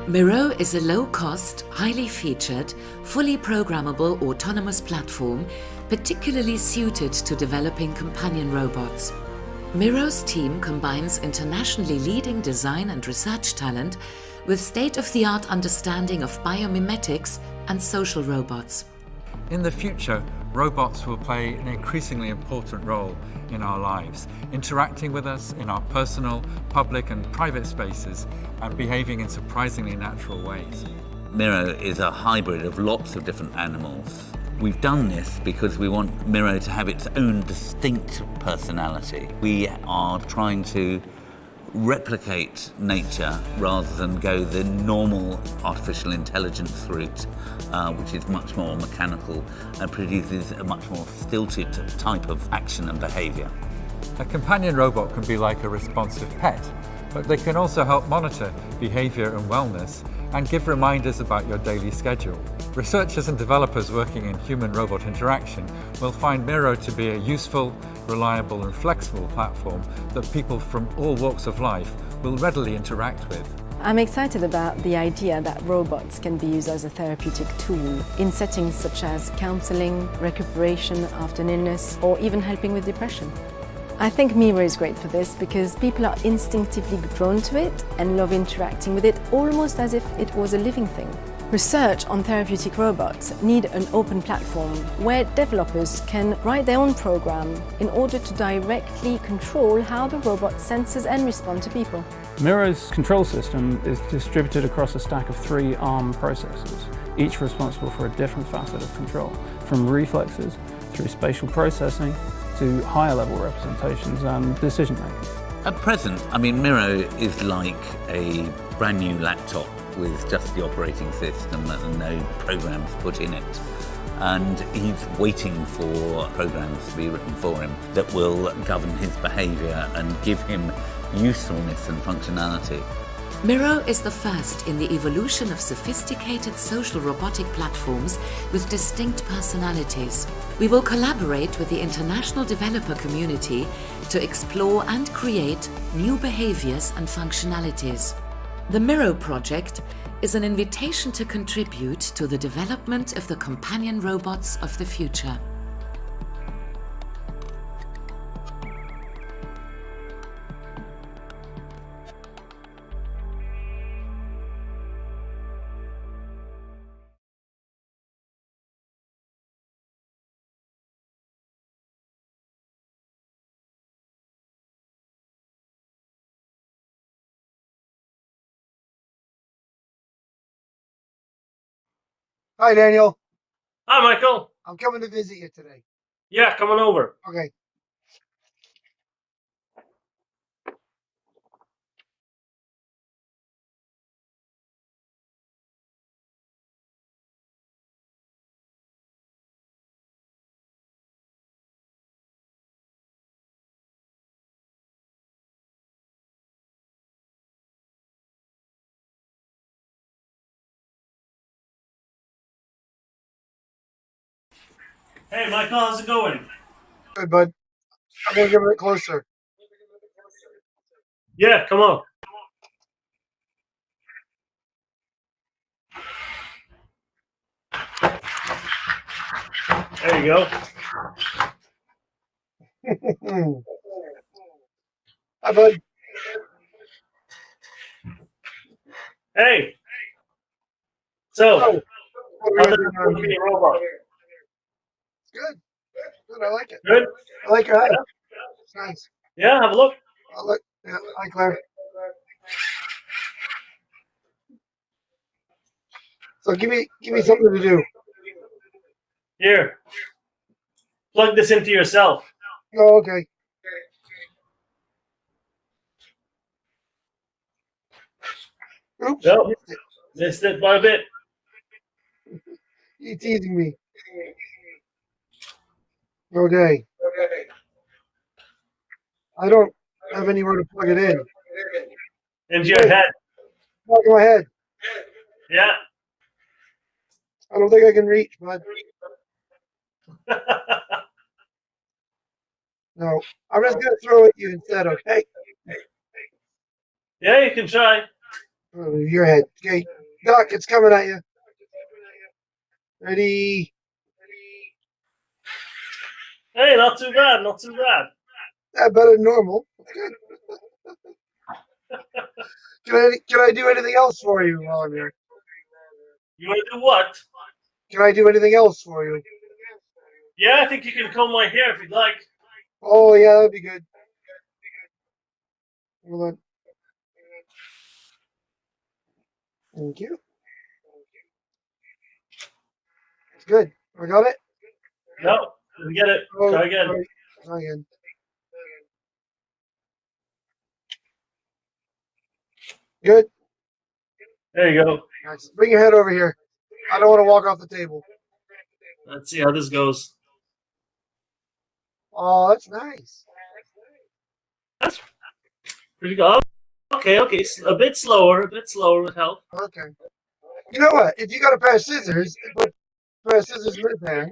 Miro is a low-cost, highly featured, fully programmable autonomous platform particularly suited to developing companion robots. Miro's team combines internationally leading design and research talent with state-of-the-art understanding of biomimetics and social robots. In the future, robots will play an increasingly important role in our lives, interacting with us in our personal, public and private spaces and behaving in surprisingly natural ways. Miro is a hybrid of lots of different animals. We've done this because we want Miro to have its own distinct personality. We are trying to replicate nature rather than go the normal artificial intelligence route, which is much more mechanical and produces a much more stilted type of action and behaviour. A companion robot can be like a responsive pet, but they can also help monitor behaviour and wellness and give reminders about your daily schedule. Researchers and developers working in human-robot interaction will find Miro to be a useful, reliable and flexible platform that people from all walks of life will readily interact with. I'm excited about the idea that robots can be used as a therapeutic tool in settings such as counselling, recuperation after an illness, or even helping with depression. I think Miro is great for this because people are instinctively drawn to it and love interacting with it almost as if it was a living thing. Research on therapeutic robots need an open platform where developers can write their own program in order to directly control how the robot senses and responds to people. Miro's control system is distributed across a stack of 3 ARM processors, each responsible for a different facet of control, from reflexes through spatial processing to higher level representations and decision making. At present, Miro is like a brand new laptop with just the operating system and no programs put in it. And he's waiting for programs to be written for him that will govern his behaviour and give him usefulness and functionality. Miro is the first in the evolution of sophisticated social robotic platforms with distinct personalities. We will collaborate with the international developer community to explore and create new behaviors and functionalities. The Miro project is an invitation to contribute to the development of the companion robots of the future. Hi, Daniel. Hi, Michael. I'm coming to visit you today. Yeah, come on over. Okay. Hey, Michael, how's it going? Good, bud. I'm going to get a bit closer. Yeah, come on. There you go. Hi, bud. Hey. So, Oh, how's it going to be a robot? Good. Good. I like it. Good? I like your hat. Yeah. It's nice. Yeah, have a look. I like. Yeah. Hi, Claire. So give me something to do. Here. Plug this into yourself. Oh, okay. Oops. Well, missed it by a bit. You teasing me. Okay. I don't have anywhere to plug it in. Into your head. Plug in my head. Yeah. I don't think I can reach, bud. No. I'm just going to throw it at you instead, okay? Yeah, you can try. Your head. Okay. Doc, it's coming at you. Ready? Hey, not too bad, not too bad. Better than normal. Good. Can I do anything else for you while I'm here? You want to do what? Can I do anything else for you? Yeah, I think you can comb my hair if you'd like. Oh, yeah, that'd be good. Hold on. Thank you. It's good. I got it? No, didn't get it. Oh, Try again. sorry. Try again. Good. There you go. Nice. Bring your head over here. I don't want to walk off the table. Let's see how this goes. Oh, that's nice. That's pretty good. Okay, okay. A bit slower with help. Okay. You know what? If you got a pair of scissors, put a pair of scissors in this hand,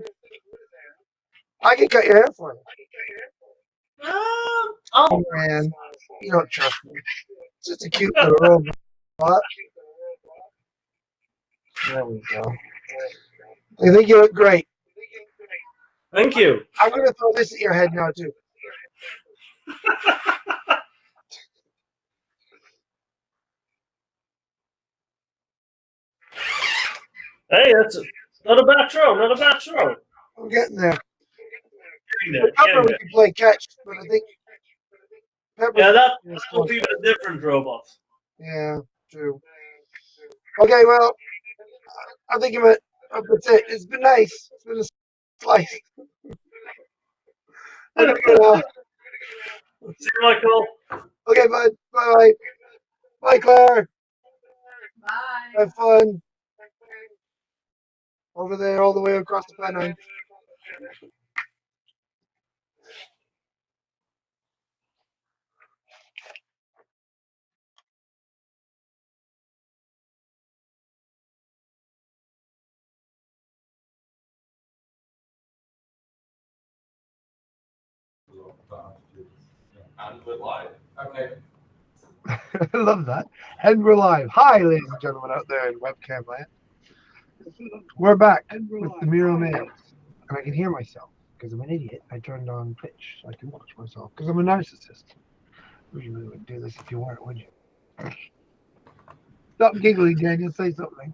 I can cut your hair for you. Oh, Oh, man. You don't trust me. It's just a cute little robot. There we go. I think you look great. thank you. I'm going to throw this at your head now, too. Hey, that's not a bad throw. Not a bad throw. I'm getting there. Getting there, Pepper, getting we there. can play catch, but I think Pepper. Yeah, that will be a different robot. Yeah, true. Okay, well, I think that's it. It's been nice. It's been a slice. I'm gonna go now. See you, Michael. Okay, bud. Bye-bye. Bye, Claire. Bye. Have fun. Over there, all the way across the Pennine. And we're live. Okay. I love that. And we're live. Hi, ladies and gentlemen out there in webcam land. We're back with the Miro Maze. And I can hear myself because I'm an idiot. I turned on Twitch so I can watch myself because I'm a narcissist. You really wouldn't do this if you weren't, would you? Stop giggling, Daniel. Say something.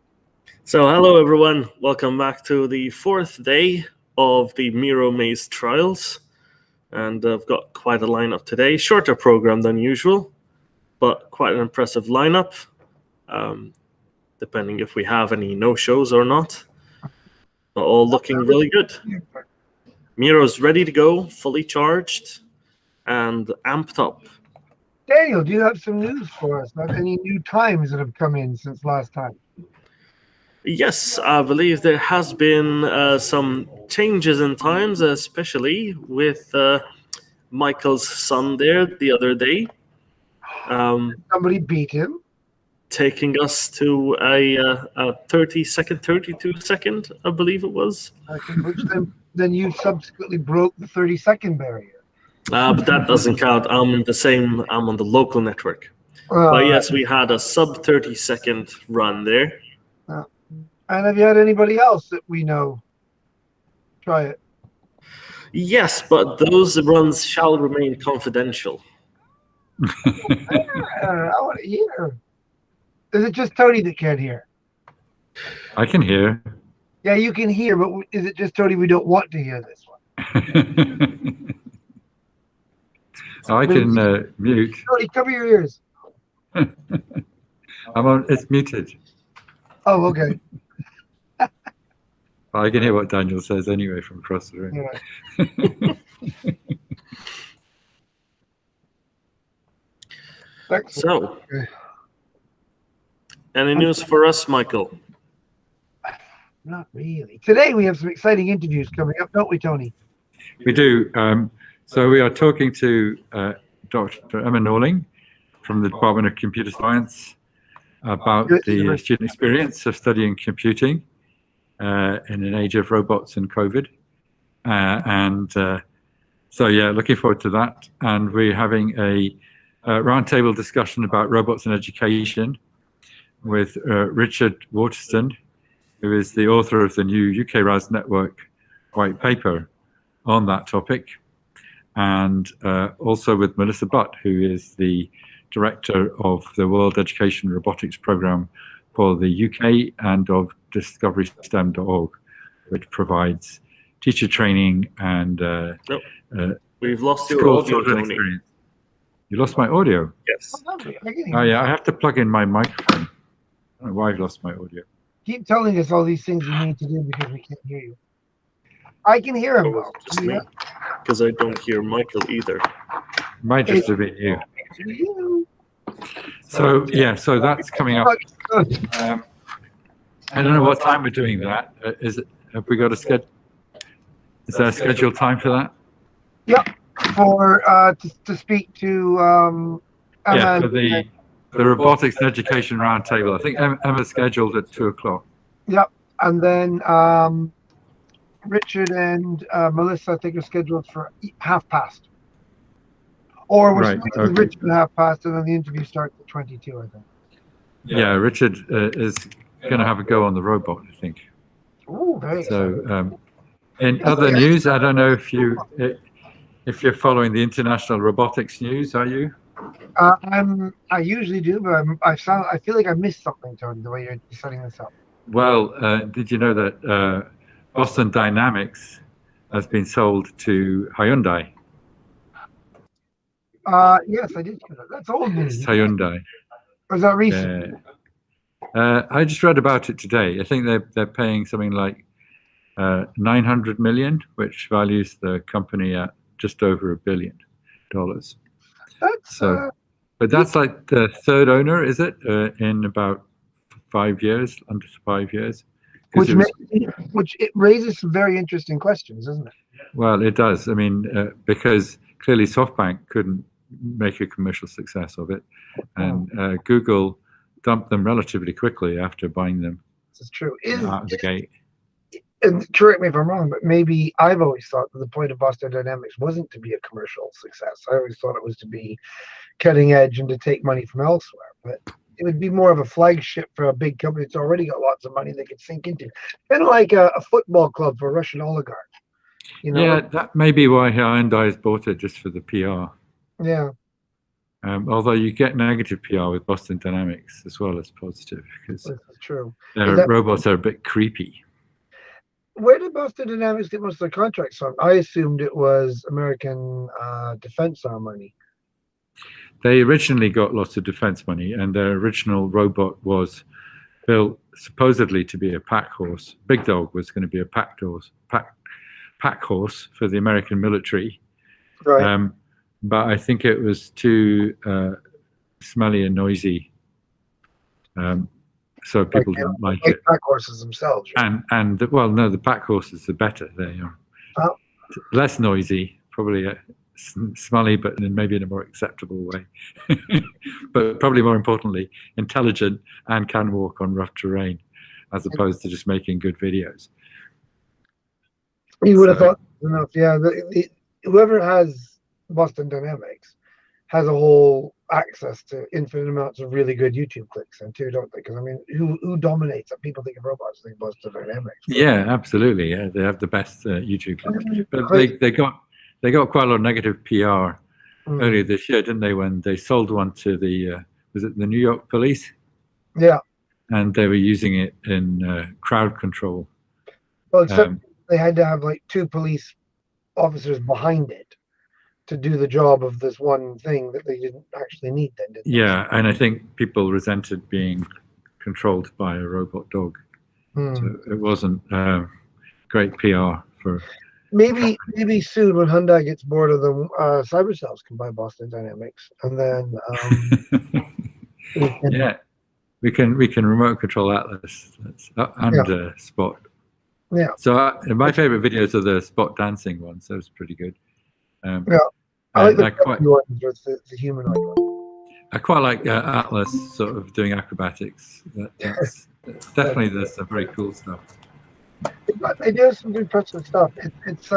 So, hello everyone. Welcome back to the fourth day of the Miro Maze trials. And I've got quite a lineup today. Shorter program than usual, but quite an impressive lineup. Depending if we have any no-shows or not. All looking really good. Miro's ready to go, fully charged, and amped up. Daniel, do you have some news for us? Any new times that have come in since last time? Yes, I believe there has been some changes in times, especially with Michael's son there the other day. Somebody beat him. Taking us to a 30-second, 32-second, I believe it was. Which then you subsequently broke the 30-second barrier. But that doesn't count. I'm on the local network. But yes, we had a sub 30-second run there. And have you had anybody else that we know try it? Yes, but those runs shall remain confidential. I want to hear. Is it just Tony that can't hear? I can hear. Yeah, you can hear, but is it just Tony we don't want to hear this one? I can mute. Tony, cover your ears. It's muted. Oh, okay. I can hear what Daniel says anyway from across the room. Yeah. So, any news for us, Michael? Not really. Today we have some exciting interviews coming up, don't we, Tony? We do. So we are talking to Dr. Emma Norling from the Department of Computer Science about the student experience of studying computing in an age of robots and COVID. So yeah, looking forward to that. And we're having a roundtable discussion about robots in education with Richard Waterston, who is the author of the new UK RAS Network white paper on that topic, and also with Melissa Butt, who is the director of the World Education Robotics Programme for the UK and of discoverystem.org, which provides teacher training and we've lost your audio, Tony. Experience. You lost my audio? Yes. Oh yeah, I have to plug in my microphone. I don't know why I've lost my audio. Keep telling us all these things you need to do because we can't hear you. I can hear him though. Just me, because I don't hear Michael either. Might just have been you. So yeah, so that's coming up. I don't know what time we're doing that. Have we got a schedule? Is there a scheduled time for that? Yep. For to speak to Emma. For the Robotics and Education Roundtable. I think Emma's scheduled at 2:00. Yep. And then Richard and Melissa, I think, are scheduled for past. Or we're scheduled with Richard at past, and then the interview starts at 22, I think. Yeah, Richard is going to have a go on the robot, I think. Ooh, very exciting. In other news, I don't know if you're following the international robotics news, are you? I usually do, but I feel like I missed something, Tony, the way you're setting this up. Well, did you know that Boston Dynamics has been sold to Hyundai? Yes, I did hear that. That's old news. It's Hyundai. Or is that recent? I just read about it today. I think they're paying something like $900 million, which values the company at just over $1 billion. But that's like the third owner, is it? In about 5 years, under 5 years. Which it raises some very interesting questions, doesn't it? Well, it does. I mean, because clearly SoftBank couldn't make a commercial success of it, and Google dumped them relatively quickly after buying them. This is true. Out of the gate. And correct me if I'm wrong, but maybe I've always thought that the point of Boston Dynamics wasn't to be a commercial success. I always thought it was to be cutting edge and to take money from elsewhere. But it would be more of a flagship for a big company that's already got lots of money they could sink into. Kind of like a football club for a Russian oligarch. You know? Yeah, that may be why Hyundai has bought it, just for the PR. Yeah. Although you get negative PR with Boston Dynamics as well as positive, because that's true. Their robots are a bit creepy. Where did Boston Dynamics get most of their contracts from? I assumed it was American defense arm money. They originally got lots of defense money, and their original robot was built supposedly to be a pack horse. Big Dog was going to be a pack horse for the American military. Right. But I think it was too smelly and noisy, so people didn't like it. Pack horses themselves. Right? And well, no, the pack horses are better. They are less noisy, probably smelly, but maybe in a more acceptable way. But probably more importantly, intelligent and can walk on rough terrain, as opposed to just making good videos. You would have thought enough, yeah. Whoever has Boston Dynamics has a whole access to infinite amounts of really good YouTube clicks, and too, don't they? Because I mean, who dominates? People think of robots, think Boston Dynamics. Yeah, absolutely. Yeah, they have the best YouTube clicks, but they got quite a lot of negative PR earlier this year, didn't they? When they sold one to the was it the New York police? Yeah. And they were using it in crowd control. Well, except they had to have like 2 police officers behind it to do the job of this one thing that they didn't actually need then, did they? Yeah, and I think people resented being controlled by a robot dog. So it wasn't great PR for... Maybe soon when Hyundai gets bored of them, Cyberselves can buy Boston Dynamics, and then... yeah, we can remote control Atlas and Spot. Yeah. So my favorite videos are the Spot dancing ones. Those are pretty good. I like the ones with the humanoid one. I quite like Atlas sort of doing acrobatics. That's definitely there's some very cool stuff. They do some impressive stuff. It's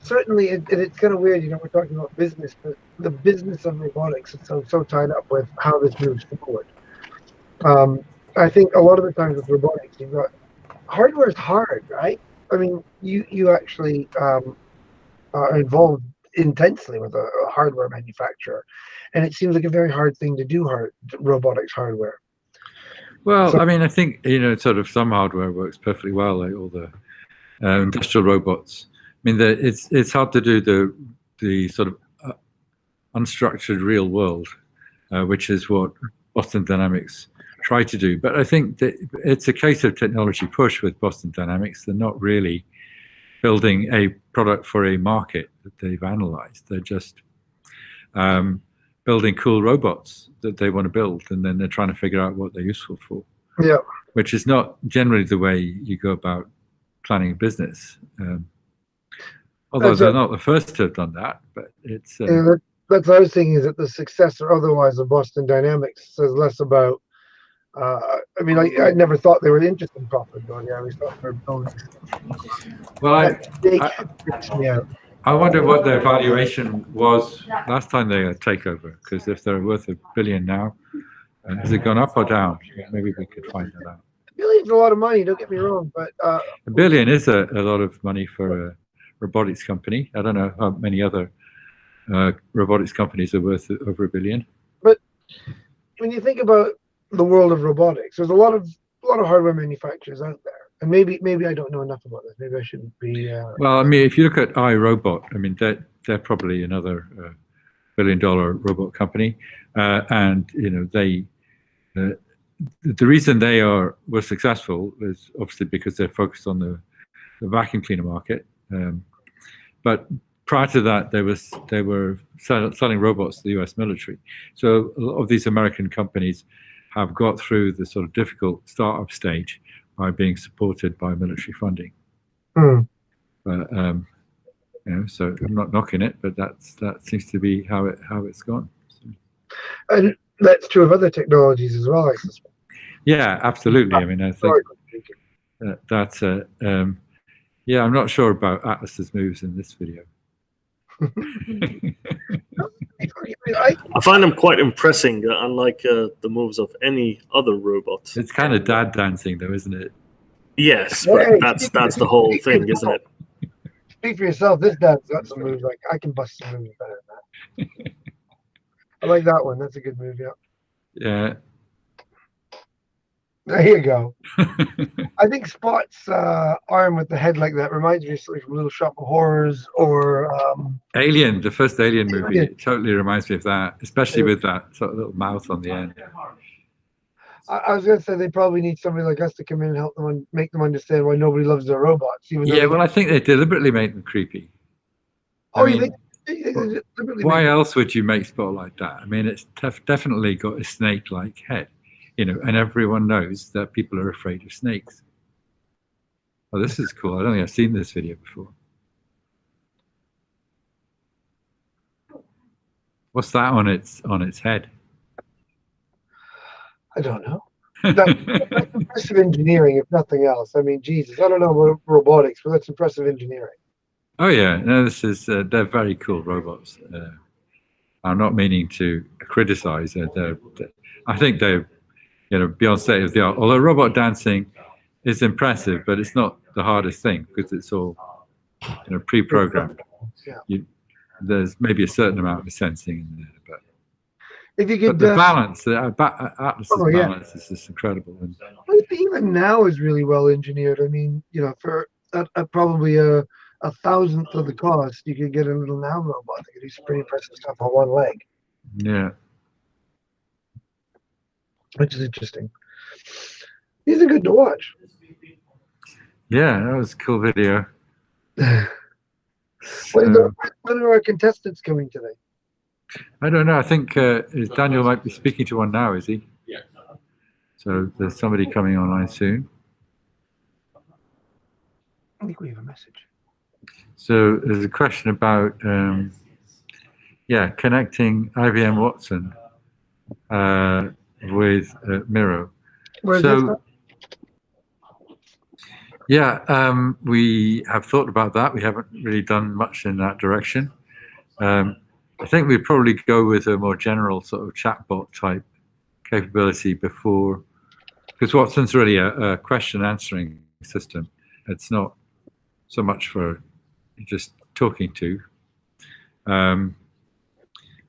certainly it's kind of weird. You know, we're talking about business, but the business of robotics is so tied up with how this moves forward. I think a lot of the times with robotics, you've got hardware is hard, right? I mean, you actually are involved intensely with a hardware manufacturer, and it seems like a very hard thing to do robotics hardware. Well, So- I mean, I think, sort of some hardware works perfectly well, like all the industrial robots. I mean, it's hard to do the sort of unstructured real world, which is what Boston Dynamics try to do. But I think that it's a case of technology push with Boston Dynamics. They're not really building a product for a market that they've analyzed. They're just building cool robots that they want to build, and then they're trying to figure out what they're useful for. Yeah. Which is not generally the way you go about planning a business. Although they're not the first to have done that, but it's... that's what I was thinking, is that the success or otherwise of Boston Dynamics says less about... I mean, I never thought they were interested in profitability. I always thought they were building... Well, freaks me out. I wonder what their valuation was last time they had takeover, because if they're worth $1 billion now, has it gone up or down? Maybe we could find that out. $1 billion's a lot of money, don't get me wrong, but... $1 billion is a lot of money for a robotics company. I don't know how many other robotics companies are worth over $1 billion. But when you think about the world of robotics, there's a lot of hardware manufacturers out there. And maybe I don't know enough about this. Maybe I shouldn't be... Well, I mean, if you look at iRobot, I mean, they're probably another $1 billion robot company. And, the reason they were successful is obviously because they're focused on the vacuum cleaner market. But prior to that, they were selling robots to the US military. So a lot of these American companies have got through the sort of difficult startup stage by being supported by military funding. But so I'm not knocking it, but that seems to be how it's gone. So. And that's true of other technologies as well, I suspect. Yeah, absolutely. I mean, I think that's I'm not sure about Atlas's moves in this video. I find them quite impressive, unlike the moves of any other robot. It's kind of dad dancing, though, isn't it? Yes, but that's the whole thing, isn't it? Speak for yourself. This dad's got some moves. Like, I can bust some moves better than that. I like that one. That's a good move. Yeah. Yeah. There you go. I think Spot's arm with the head like that reminds me of something from Little Shop of Horrors or Alien, the first Alien movie. It totally reminds me of that, especially with that sort of little mouth on the end. I was going to say they probably need somebody like us to come in and help them make them understand why nobody loves their robots. Well, I think they deliberately make them creepy. Why else would you make Spot like that? I mean, it's definitely got a snake-like head. And everyone knows that people are afraid of snakes. Oh, this is cool. I don't think I've seen this video before. What's that on its head? I don't know. That's impressive engineering, if nothing else. I mean, Jesus, I don't know about robotics, but that's impressive engineering. Oh yeah, no, this is they're very cool robots. I'm not meaning to criticize. I think they're beyond state of the art. Although robot dancing is impressive, but it's not the hardest thing because it's all pre-programmed. Yeah. There's maybe a certain amount of sensing in there, but if you could, the balance, Atlas's balance is just incredible. And even now is really well engineered. I mean, for probably a thousandth of the cost, you could get a little now robot that could do some pretty impressive stuff on one leg. Yeah. Which is interesting. These are good to watch. Yeah, that was a cool video. When are our contestants coming today? I don't know. I think Daniel might be speaking to one now, is he? Yeah. So there's somebody coming online soon. I think we have a message. So there's a question about, connecting IBM Watson with Miro. Where's this? Yeah, we have thought about that. We haven't really done much in that direction. I think we'd probably go with a more general sort of chatbot type capability before because Watson's really a question answering system. It's not so much for just talking to. And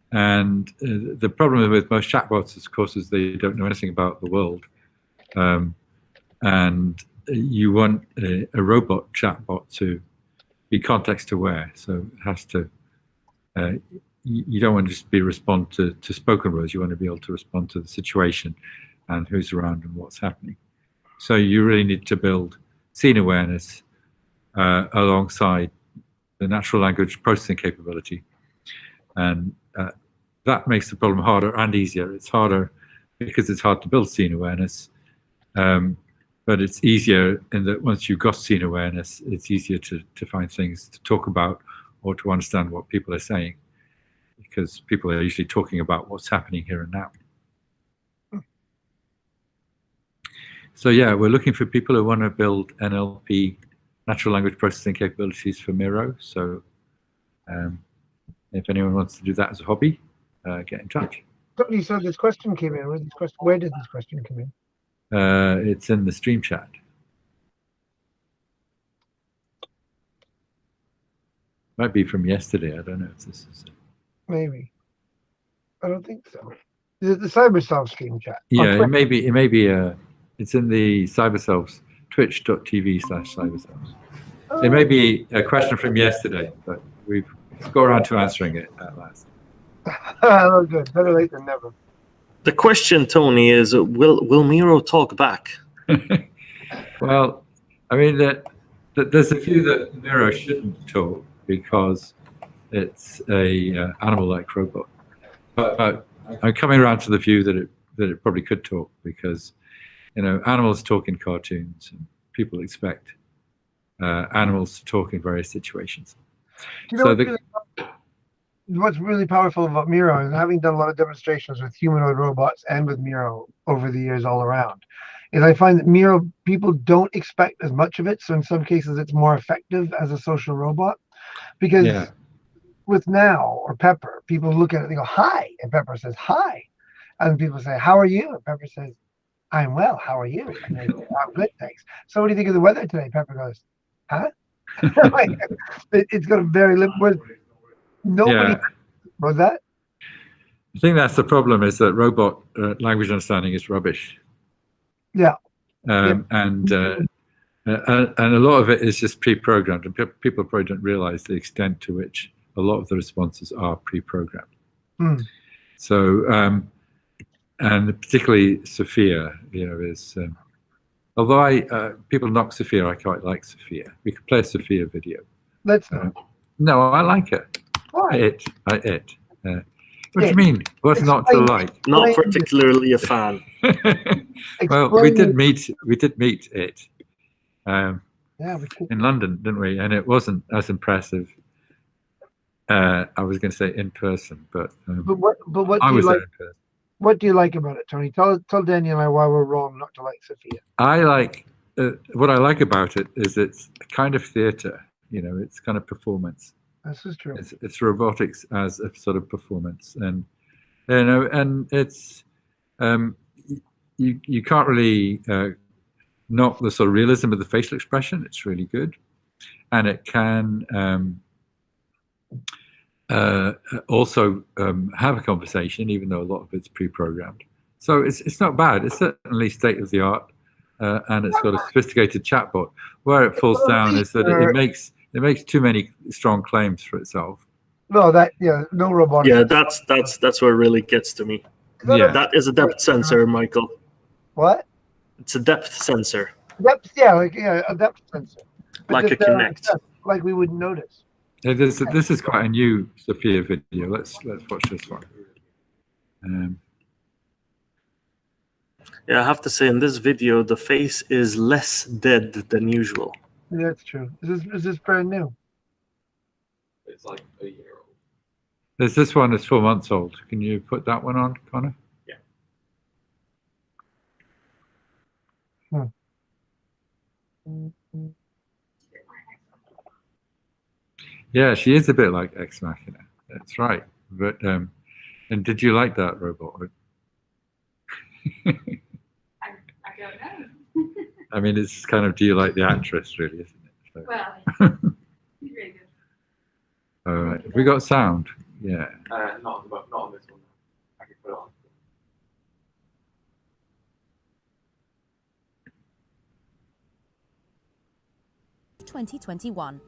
the problem with most chatbots, of course, is they don't know anything about the world. And you want a robot chatbot to be context aware. So it has to, you don't want to just respond to spoken words. You want to be able to respond to the situation and who's around and what's happening. So you really need to build scene awareness alongside the natural language processing capability. And that makes the problem harder and easier. It's harder because it's hard to build scene awareness, but it's easier in that once you've got scene awareness, it's easier to find things to talk about or to understand what people are saying, because people are usually talking about what's happening here and now. So yeah, we're looking for people who want to build NLP, natural language processing capabilities for Miro. So if anyone wants to do that as a hobby, get in touch. Somebody said this question came in. Where did this question come in? It's in the stream chat. Might be from yesterday. I don't know if this is. Maybe. I don't think so. Is it the Cyberselves stream chat? Yeah, it may be. It's in the Cyberselves, twitch.tv/cyberselves. It may be a question from yesterday, but we've got around to answering it at last. Oh, good. Better late than never. The question, Tony, is will Miro talk back? Well, I mean, there's a few that Miro shouldn't talk because it's a animal-like robot. But I'm coming around to the view that it probably could talk, because animals talk in cartoons, and people expect animals to talk in various situations. What's really powerful about Miro, and having done a lot of demonstrations with humanoid robots and with Miro over the years all around, is I find that Miro, people don't expect as much of it. So in some cases, it's more effective as a social robot, because with Now or Pepper, people look at it and they go, "Hi," and Pepper says, "Hi," and people say, "How are you?" and Pepper says, "I'm well. How are you?" and they say, "I'm good, thanks." "So what do you think of the weather today?" Pepper goes, "Huh?" It's got a very limited. Nobody was that. I think that's the problem, is that robot language understanding is rubbish. Yeah. And a lot of it is just pre-programmed, and people probably don't realize the extent to which a lot of the responses are pre-programmed. So, and particularly Sophia, is. Although people knock Sophia, I quite like Sophia. We could play a Sophia video. Let's not. No, I like it. Why? What do you mean? What's not to like? Not particularly a fan. Well, we did meet it in London, didn't we? And it wasn't as impressive. I was going to say in person, but what do I you was like? there in person. What do you like about it, Tony? Tell Daniel and I why we're wrong not to like Sophia. What I like about it is it's a kind of theatre. It's kind of performance. This is true. It's robotics as a sort of performance, and and it's you can't really knock the sort of realism of the facial expression. It's really good, and it can also have a conversation, even though a lot of it's pre-programmed. So it's not bad. It's certainly state of the art, and it's got a sophisticated chatbot. Where it falls down is that it makes too many strong claims for itself. No, no robotic. Yeah, that's where it really gets to me. Yeah. That is a depth sensor, Michael. What? It's a depth sensor. Depth, a depth sensor. But Like a Kinect. Like we wouldn't notice. This is quite a new Sophia video. Let's watch this one. Yeah, I have to say, in this video, the face is less dead than usual. Yeah, that's true. Is this brand new? It's like a year old. There's this one that's 4 months old. Can you put that one on, Connor? Yeah. Yeah, she is a bit like Ex Machina. That's right. But and did you like that robot? don't know. I mean, it's kind of, do you like the actress, really, isn't it? So. Well, he's really good. All right. Have we got sound? Yeah. Not on this one. I can put it on. 2021.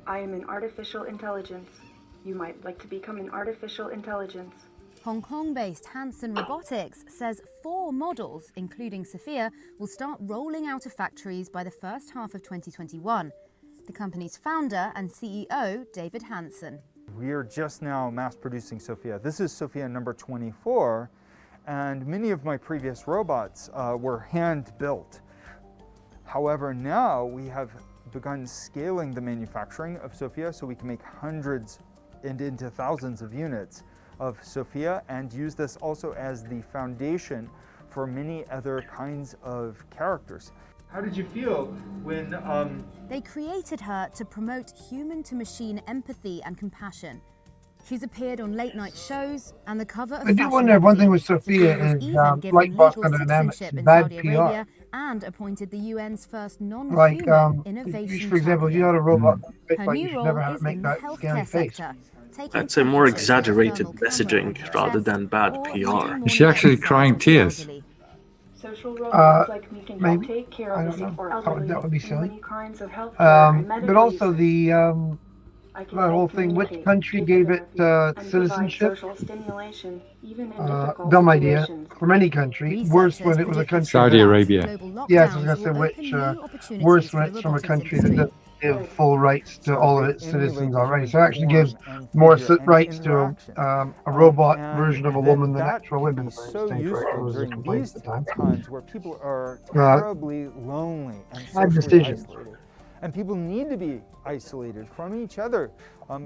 I am an artificial intelligence. You might like to become an artificial intelligence. Hong Kong-based Hanson Robotics says 4 models, including Sophia, will start rolling out of factories by the first half of 2021. The company's founder and CEO, David Hanson. We are just now mass producing Sophia. This is Sophia number 24, and many of my previous robots were hand built. However, now we have begun scaling the manufacturing of Sophia so we can make hundreds and into thousands of units of Sophia, and use this also as the foundation for many other kinds of characters. How did you feel when They created her to promote human-to-machine empathy and compassion. She's appeared on late-night shows and the cover of I do wonder if one thing with Sophia is like Boston Dynamics, in bad Saudi PR. Arabia and appointed the UN's first non-human Like, innovation for example, if you champion. had a robot, Her like, new you should role never have is to make in the that scary healthcare face. sector. I'd say more exaggerated messaging rather than bad PR. Is she actually crying tears? Social robots like me can help maybe. take care I of the don't sick know. or Oh, elderly that would be in silly. many kinds of healthcare and medical But also uses. the I can that whole help thing, which communicate, country give gave it therapy, and provide citizenship? social stimulation, even in difficult Dumb idea situations. from any country. Worse when it was a country. Saudi that- Arabia. Yes, I was going to say which. Worse when it's from a country that doesn't give full rights to all of its citizens already. So it actually gives more rights to a robot version of a woman than actual women. Is so useful Those are during complaints these at the time. times where people are terribly lonely and Bad socially decision. isolated. And people need to be isolated from each other.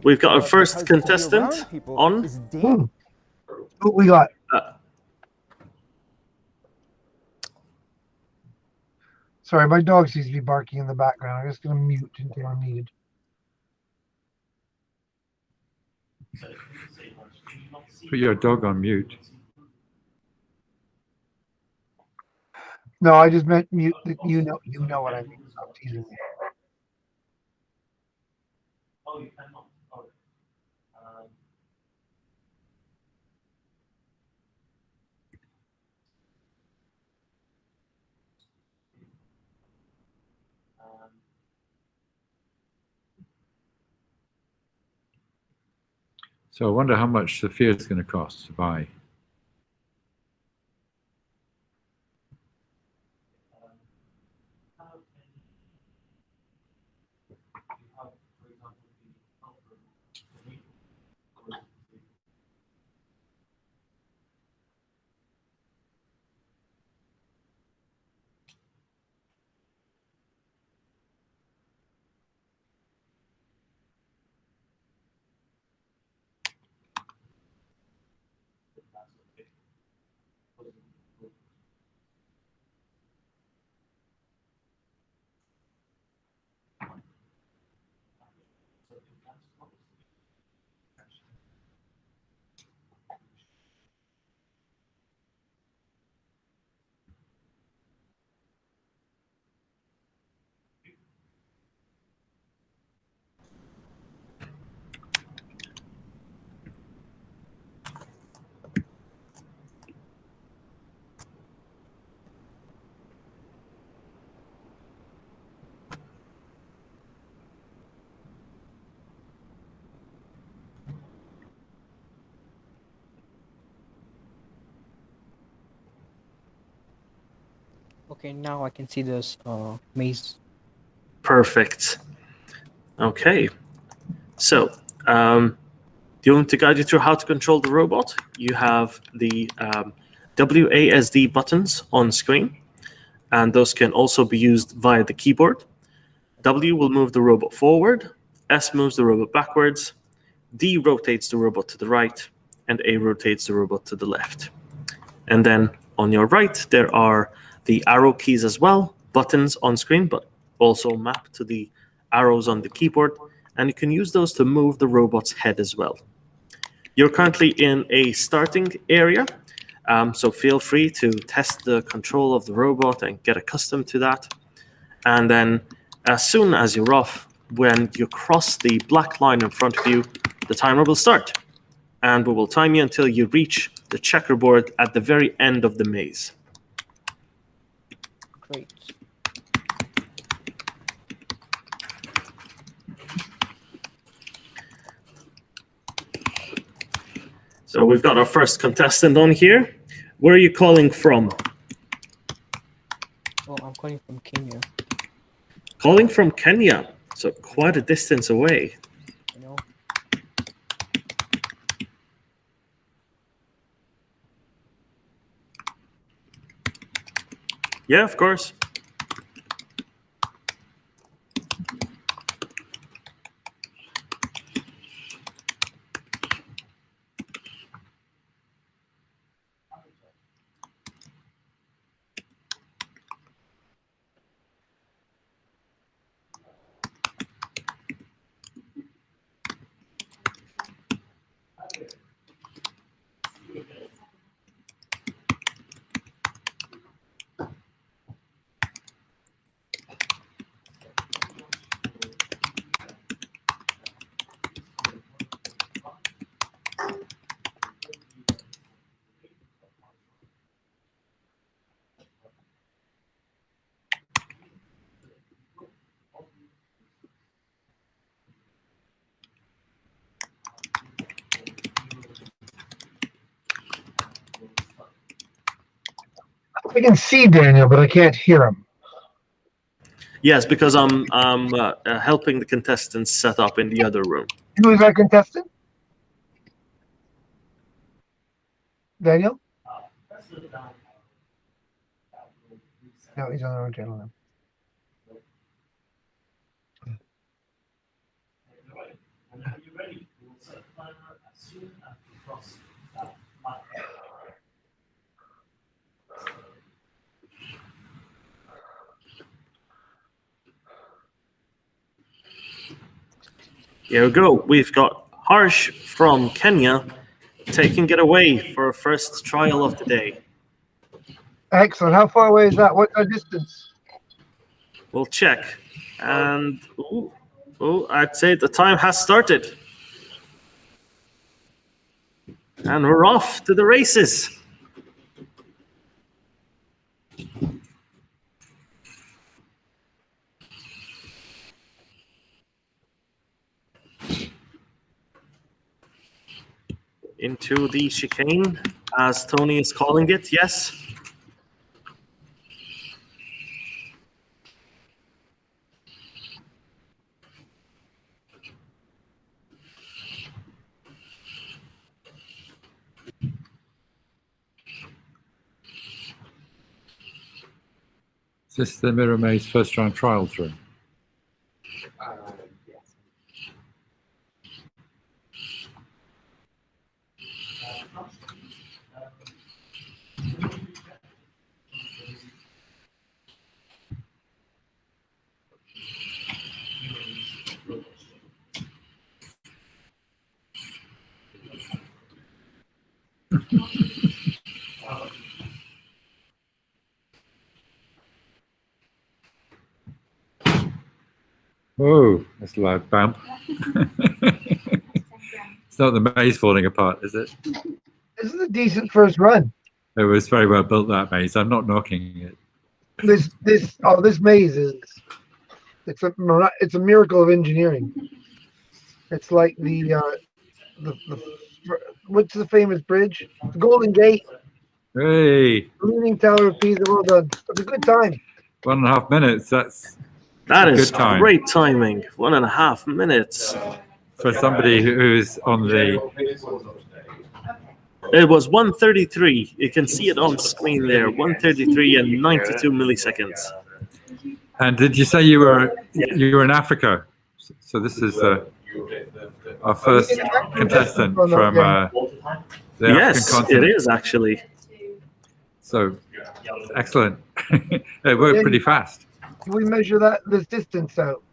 We've got our first because to be contestant around people on. is dangerous. What we got? Sorry, my dog seems to be barking in the background. I'm just going to mute until I'm needed. Put your dog on mute. No, I just meant mute. You know what I mean. Stop teasing me. So I wonder how much Sophia is going to cost to buy. Okay, now I can see this maze. Perfect. Okay. So, do you want to guide you through how to control the robot? You have the WASD buttons on screen, and those can also be used via the keyboard. W will move the robot forward, S moves the robot backwards, D rotates the robot to the right, and A rotates the robot to the left. And then on your right, there are the arrow keys as well, buttons on screen, but also mapped to the arrows on the keyboard, and you can use those to move the robot's head as well. You're currently in a starting area, So feel free to test the control of the robot and get accustomed to that. And then as soon as you're off, when you cross the black line in front of you, the timer will start. And we will time you until you reach the checkerboard at the very end of the maze. Great. So we've got our first contestant on here. Where are you calling from? Oh, I'm calling from Kenya. Calling from Kenya, so quite a distance away. You know. Yeah, of course. I can see Daniel, but I can't hear him. Yes, because I'm helping the contestants set up in the other room. Who is our contestant? Daniel? No, he's on the wrong channel now. Here we go. We've got Harsh from Kenya taking it away for a first trial of the day. Excellent. How far away is that? What's our distance? We'll check. And I'd say the time has started. And we're off to the races. Into the chicane, as Tony is calling it, yes. Is this the Miro Maze first round trial through? Yes. Whoa, that's a loud bump. It's not the maze falling apart, is it? This is a decent first run. It was very well built, that maze. I'm not knocking it. This maze is it's a miracle of engineering. It's like the what's the famous bridge? The Golden Gate. Hey, Leaning Tower of Pisa. Well done. It's a good time. 1.5 minutes. That is good time. great timing. 1.5 minutes. For somebody who's on the... It was 1:33. You can see it on screen there. 1:33 and 92 milliseconds. And did you say you were in Africa? So this is our first contestant from the African continent. It is actually. So excellent. It worked pretty fast. Can we measure this distance out?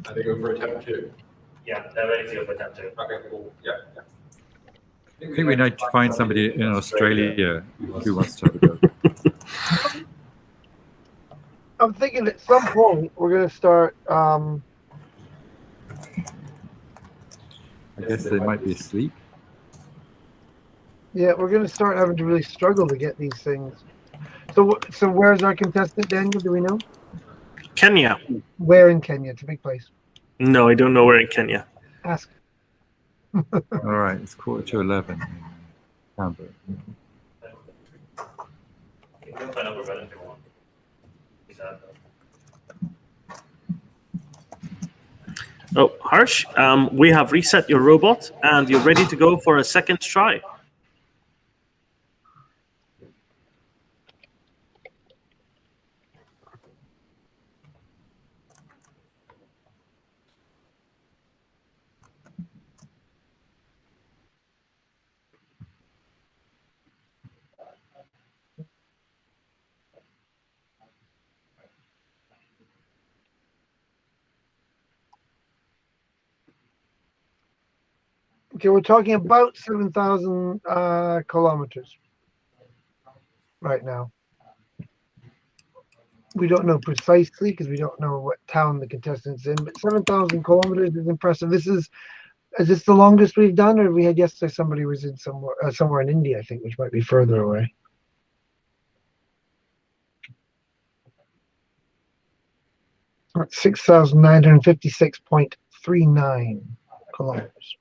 Are they go for attempt 2? Yeah, they're ready to go for attempt 2. Okay, cool. Yeah. I think we need to find somebody in Australia who wants to have a go. I'm thinking at some point we're going to start. I guess they might be asleep. Yeah, we're going to start having to really struggle to get these things. So where's our contestant, Daniel? Do we know? Kenya. Where in Kenya? It's a big place. No, I don't know where in Kenya. Ask. All right, it's 11:15 in Canberra. Oh, Harsh, we have reset your robot, and you're ready to go for a second try. Okay, we're talking about 7,000 kilometers right now. We don't know precisely because we don't know what town the contestant's in, but 7,000 kilometers is impressive. Is this the longest we've done, or we had yesterday somebody was in somewhere in India, I think, which might be further away. That's 6,956.39 kilometers.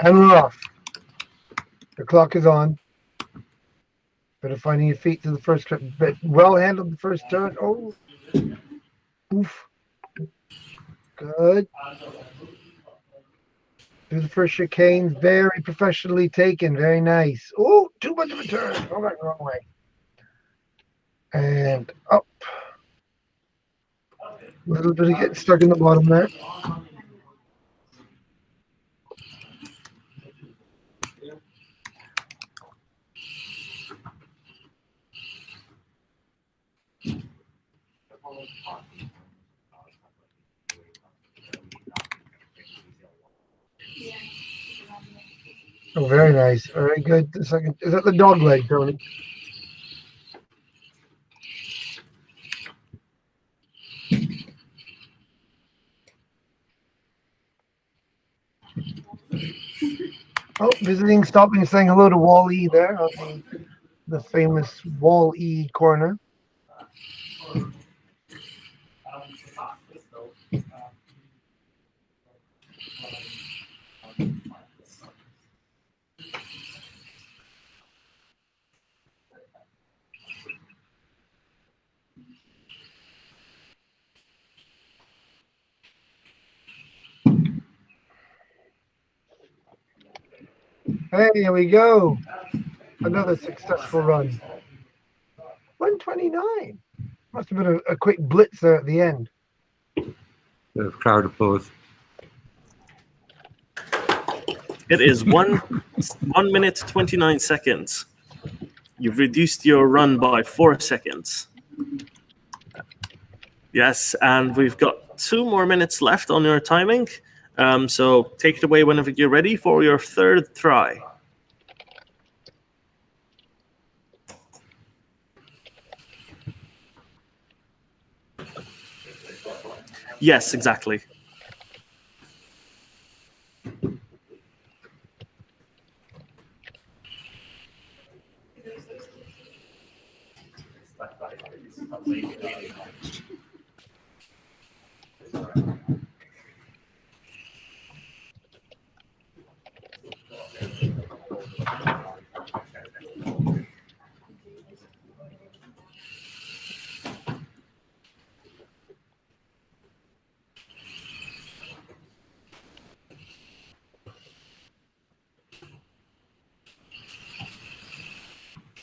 And we're off. The clock is on. Better finding your feet to the first trip. Well handled the first turn. Oh. Oof. Good. Do the first chicane. Very professionally taken. Very nice. Oh, too much of a turn. Oh, right, wrong way. And up. A little bit of getting stuck in the bottom there. Oh, very nice. Very good. The second, is that the dog leg, Tony? Oh, visiting, stopping, saying hello to Wall-E there on the famous Wall-E corner. Hey, here we go. Another successful run. 129. Must have been a quick blitz there at the end. Bit of crowd applause. It is 1 minute 29 seconds. You've reduced your run by 4 seconds. Yes, and we've got 2 more minutes left on your timing. So take it away whenever you're ready for your third try. Yes, exactly.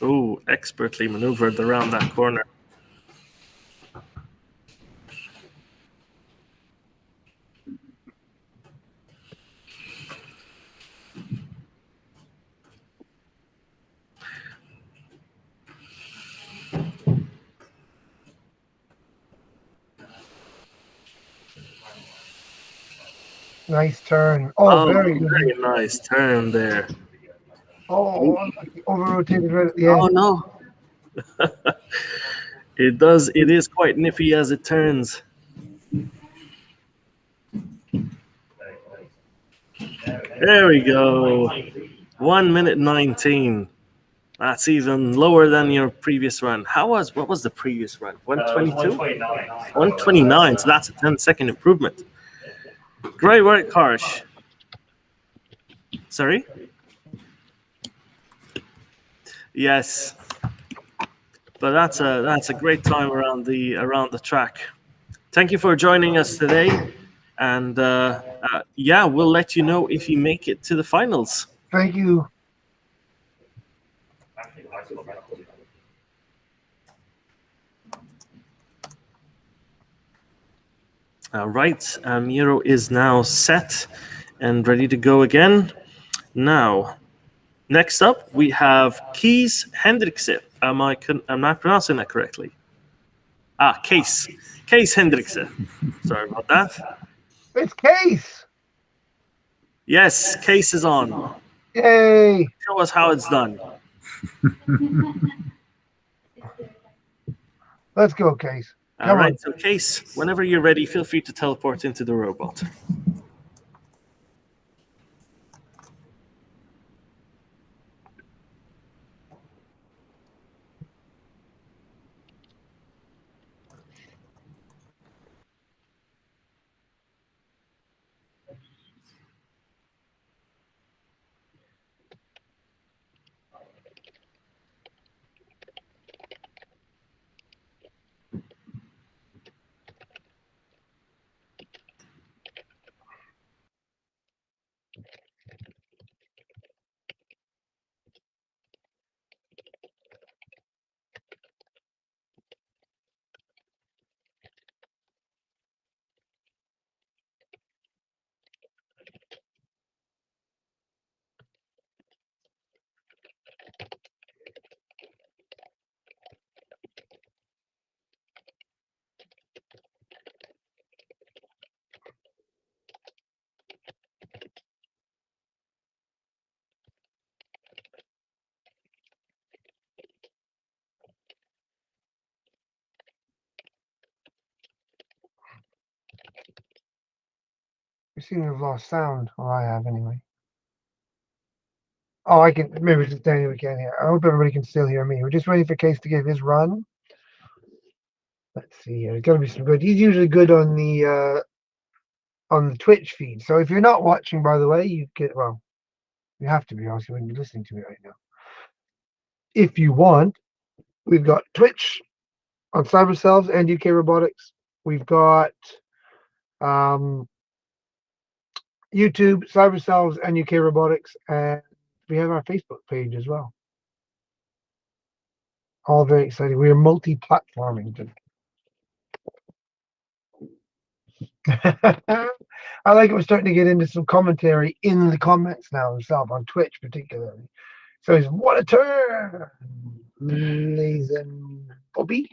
Ooh, expertly maneuvered around that corner. Nice turn. Oh, very good. Very nice turn there. Oh, over-rotated right at the Oh end. no. It is quite nippy as it turns. There we go. 1 minute 19. That's even lower than your previous run. What was the previous run? 122? 129. So that's a 10-second improvement. Great work, Harsh. Sorry? Yes. But that's a great time around the track. Thank you for joining us today. And yeah, we'll let you know if you make it to the finals. Thank you. All right, Miro is now set and ready to go again. Now, next up, we have Kees Hendrikse. Am I pronouncing that correctly? Kees Hendrikse. Sorry about that. It's Case. Yes, Kees is on. Yay. Show us how it's done. Let's go, Case. All right, so Kees, whenever you're ready, feel free to teleport into the robot. We seem to have lost sound. Well, I have anyway. Oh, I can. Maybe it's just Daniel we can't hear. I hope everybody can still hear me. We're just waiting for Case to give his run. Let's see here. There's got to be some good. He's usually good on the Twitch feed. So if you're not watching, by the way, you have to be, else you wouldn't be listening to me right now. If you want, we've got Twitch on Cyberselves and UK Robotics. We've got YouTube, Cyberselves, and UK Robotics, and we have our Facebook page as well. All very exciting. We are multi-platforming. I like it. We're starting to get into some commentary in the comments now himself on Twitch, particularly. So he's what a turn, Lazen Bobby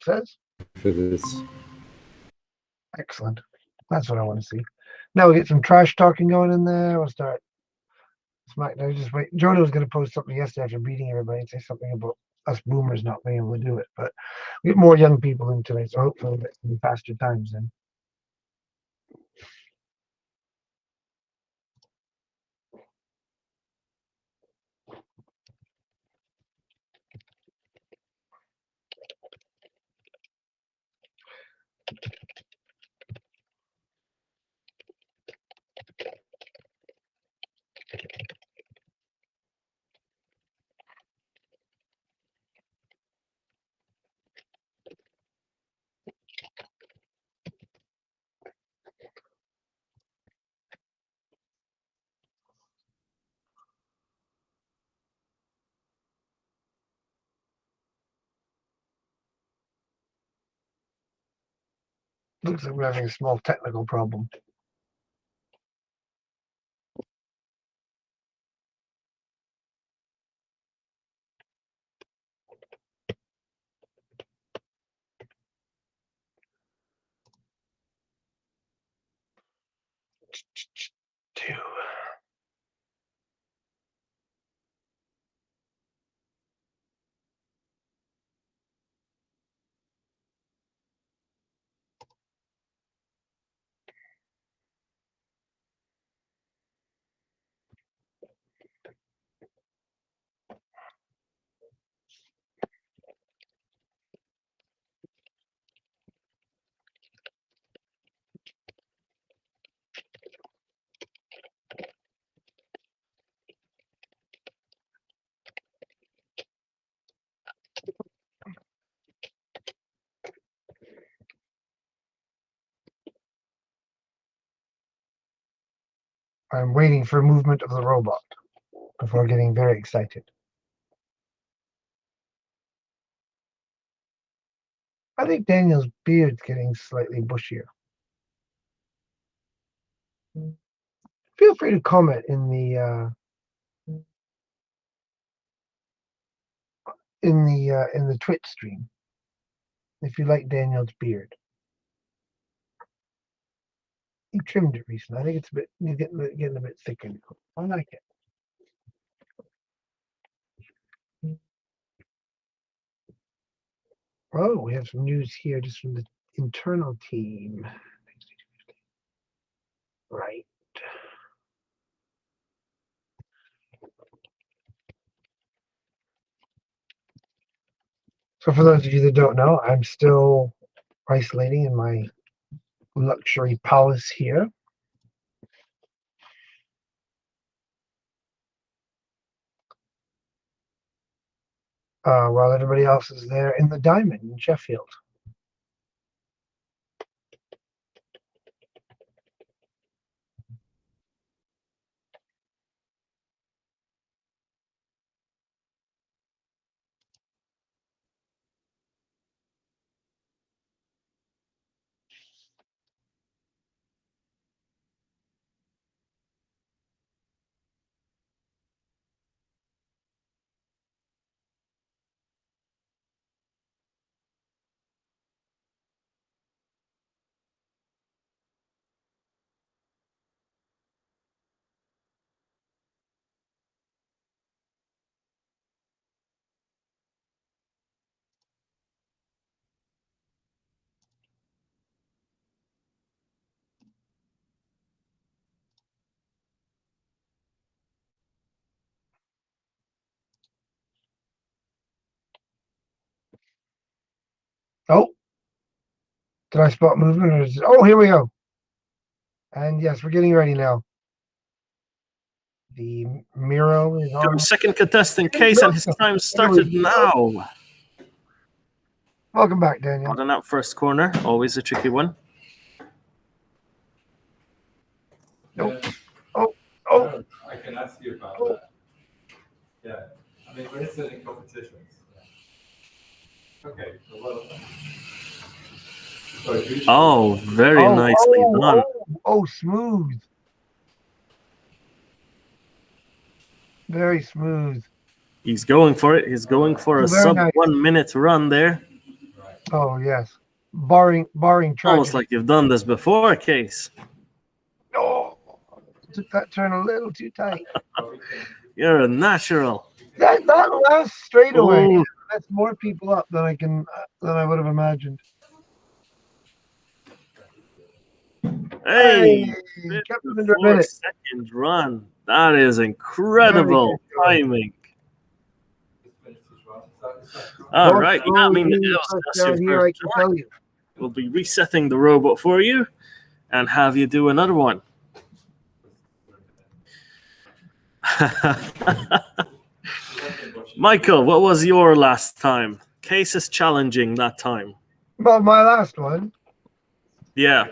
says. For this. Excellent. That's what I want to see. Now we get some trash talking going in there. We'll start. SmackDown. Just wait. Jonah was going to post something yesterday after beating everybody and say something about us boomers not being able to do it. But we get more young people into it, so hopefully we'll get some faster times in. Looks like we're having a small technical problem. Two. I'm waiting for movement of the robot before getting very excited. I think Daniel's beard's getting slightly bushier. Feel free to comment in the Twitch stream if you like Daniel's beard. He trimmed it recently. I think it's getting a bit thicker now. I like it. Oh, we have some news here just from the internal team. Right. So for those of you that don't know, I'm still isolating in my luxury palace here. While everybody else is there in the Diamond in Sheffield. Oh, did I spot movement? Or is it, oh, here we go. And yes, we're getting ready now. The Miro is on. Second contestant case, and his time started now. Welcome back, Daniel. On that first corner, always a tricky one. Nope. Oh. I can ask you about that. Yeah. I mean, we're in competitions. Yeah. Okay. Well done. Oh, very nicely done. Oh, smooth. Very smooth. He's going for it. He's going for a sub nice. 1 minute run there. Oh, yes. Barring tragedy. Almost like you've done this before, Case. Oh, took that turn a little too tight. You're a natural. That last straightaway, that's more people up than I would have imagined. Hey, 54-second run. That is incredible timing. All right, that means we'll be resetting the robot for you and have you do another one. Michael, what was your last time? Case is challenging that time. Well, my last one. Yeah.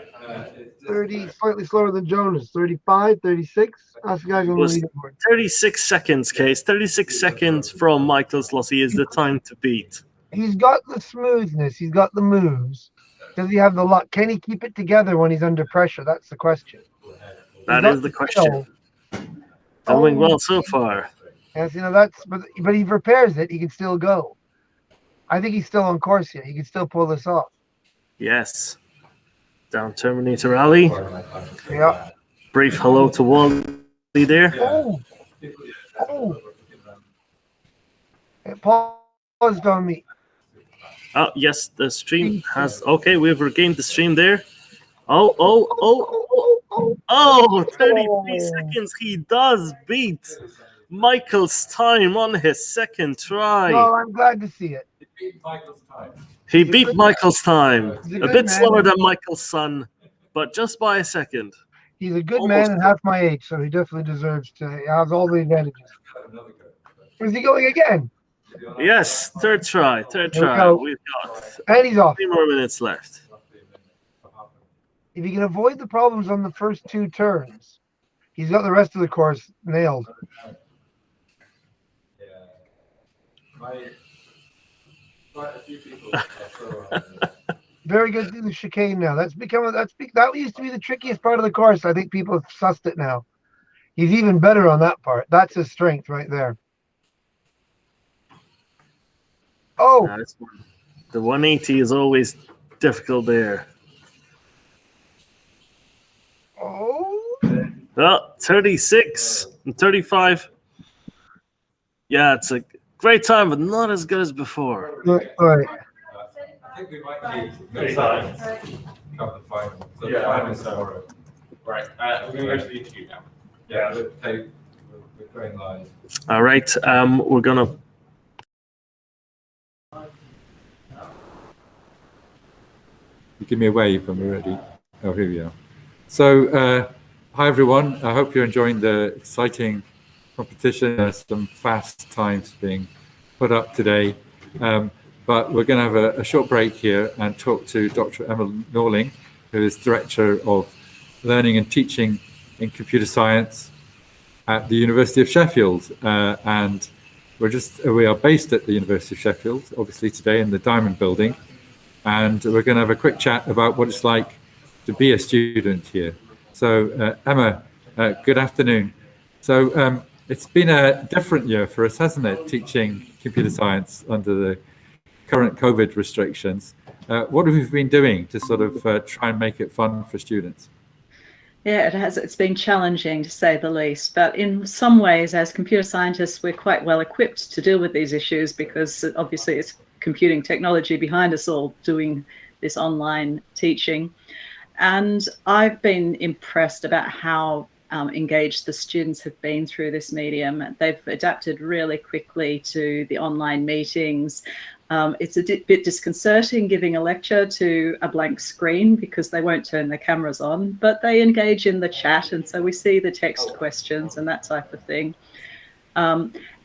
30, slightly slower than Jonas. 35, 36. Ask the guy who was 36 seconds, Case. 36 seconds from Michael Slossie is the time to beat. He's got the smoothness. He's got the moves. Does he have the luck? Can he keep it together when he's under pressure? That's the question. That is the question. Doing well so far. Yes, but he repairs it. He can still go. I think he's still on course here. He can still pull this off. Yes. Down Terminator Alley. Yeah. Brief hello to Wally there. Oh. It paused on me. Oh, yes, the stream has... Okay, we've regained the stream there. Oh, 33 seconds. He does beat Michael's time on his second try. Oh, I'm glad to see it. He beat Michael's time. A bit slower man. than Michael's son, but just by a second. He's a good man and half my age, so he definitely deserves to have all the advantages. Is he going again? Yes, third try. we We've got And he's off. 3 more minutes left. If he can avoid the problems on the first 2 turns, he's got the rest of the course nailed. Very good through the chicane now. That used to be the trickiest part of the course. I think people have sussed it now. He's even better on that part. That's his strength right there. Oh, the 180 is always difficult there. Oh, 36 and 35. Yeah, it's a great time, but not as good as before. all right. I think we might need good time to cover the final. So the finals tomorrow. Right. We're going to go to the interview now. Yeah, we're going live. All right. We're gonna. You give me a wave when we're ready. Oh, here we are. So, hi everyone. I hope you're enjoying the exciting competition. There's some fast times being put up today. But we're going to have a short break here and talk to Dr. Emma Norling, who is Director of Learning and Teaching in Computer Science at the University of Sheffield. And we are based at the University of Sheffield, obviously today in the Diamond Building. And we're going to have a quick chat about what it's like to be a student here. So Emma, good afternoon. So it's been a different year for us, hasn't it, teaching computer science under the current COVID restrictions. What have we been doing to sort of try and make it fun for students? Yeah, it has. It's been challenging to say the least, but in some ways, as computer scientists, we're quite well equipped to deal with these issues because obviously it's computing technology behind us all doing this online teaching. And I've been impressed about how engaged the students have been through this medium. They've adapted really quickly to the online meetings. It's a bit disconcerting giving a lecture to a blank screen because they won't turn their cameras on, but they engage in the chat, and so we see the text questions and that type of thing.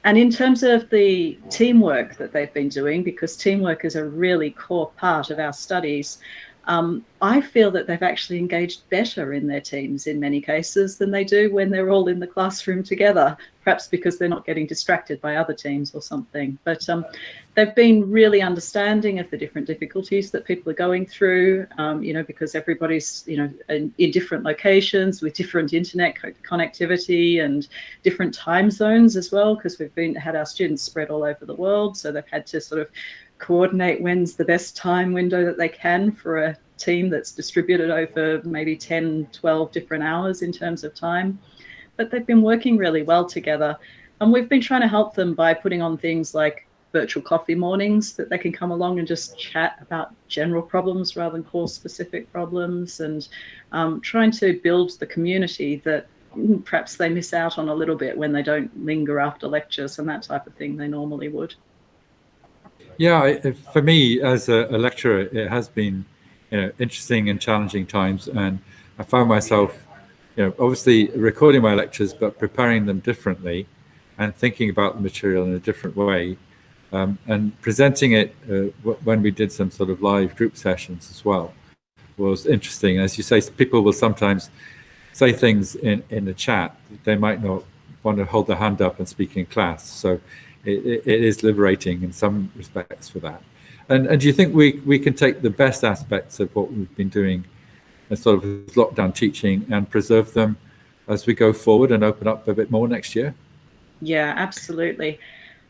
And in terms of the teamwork that they've been doing, because teamwork is a really core part of our studies, I feel that they've actually engaged better in their teams in many cases than they do when they're all in the classroom together, perhaps because they're not getting distracted by other teams or something. But they've been really understanding of the different difficulties that people are going through, because everybody's, in different locations with different internet connectivity and different time zones as well, because we've had our students spread all over the world. So they've had to sort of coordinate when's the best time window that they can for a team that's distributed over maybe 10, 12 different hours in terms of time. But they've been working really well together. And we've been trying to help them by putting on things like virtual coffee mornings that they can come along and just chat about general problems rather than course specific problems, and trying to build the community that perhaps they miss out on a little bit when they don't linger after lectures and that type of thing they normally would. Yeah, for me as a lecturer, it has been interesting and challenging times, and I found myself obviously recording my lectures but preparing them differently and thinking about the material in a different way, and presenting it when we did some sort of live group sessions as well was interesting. As you say, people will sometimes say things in the chat they might not want to hold their hand up and speak in class, so it is liberating in some respects for that. And do you think we can take the best aspects of what we've been doing as sort of lockdown teaching and preserve them as we go forward and open up a bit more next year? Yeah, absolutely.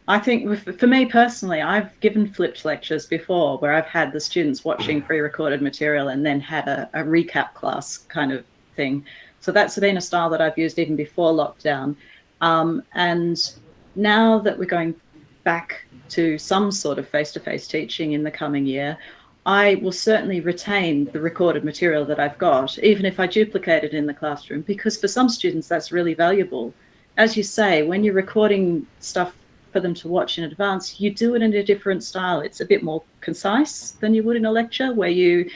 I think for me personally, I've given flipped lectures before where I've had the students watching pre-recorded material and then had a recap class kind of thing. So that's been a style that I've used even before lockdown. And now that we're going back to some sort of face-to-face teaching in the coming year, I will certainly retain the recorded material that I've got, even if I duplicate it in the classroom, because for some students that's really valuable. As you say, when you're recording stuff for them to watch in advance, you do it in a different style. It's a bit more concise than you would in a lecture, where you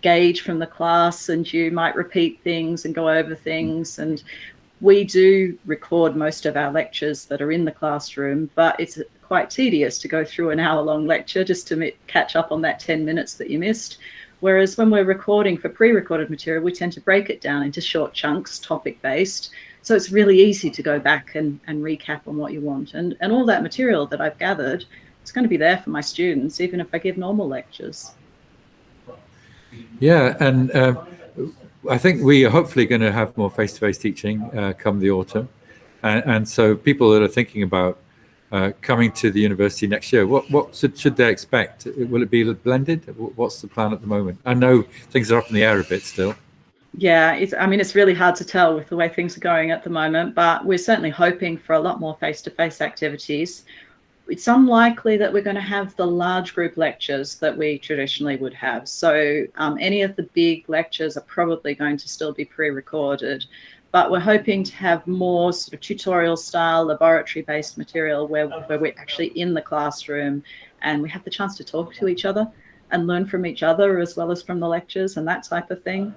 gauge from the class and you might repeat things and go over things. And we do record most of our lectures that are in the classroom, but it's quite tedious to go through an hour-long lecture just to catch up on that 10 minutes that you missed. Whereas when we're recording for pre-recorded material, we tend to break it down into short chunks, topic-based. So it's really easy to go back and recap on what you want. And all that material that I've gathered, it's going to be there for my students, even if I give normal lectures. Yeah, and I think we are hopefully going to have more face-to-face teaching come the autumn. And so people that are thinking about coming to the university next year, what should they expect? Will it be blended? What's the plan at the moment? I know things are up in the air a bit still. Yeah, it's really hard to tell with the way things are going at the moment, but we're certainly hoping for a lot more face-to-face activities. It's unlikely that we're going to have the large group lectures that we traditionally would have. So any of the big lectures are probably going to still be pre-recorded, but we're hoping to have more sort of tutorial style, laboratory-based material where we're actually in the classroom and we have the chance to talk to each other and learn from each other as well as from the lectures and that type of thing.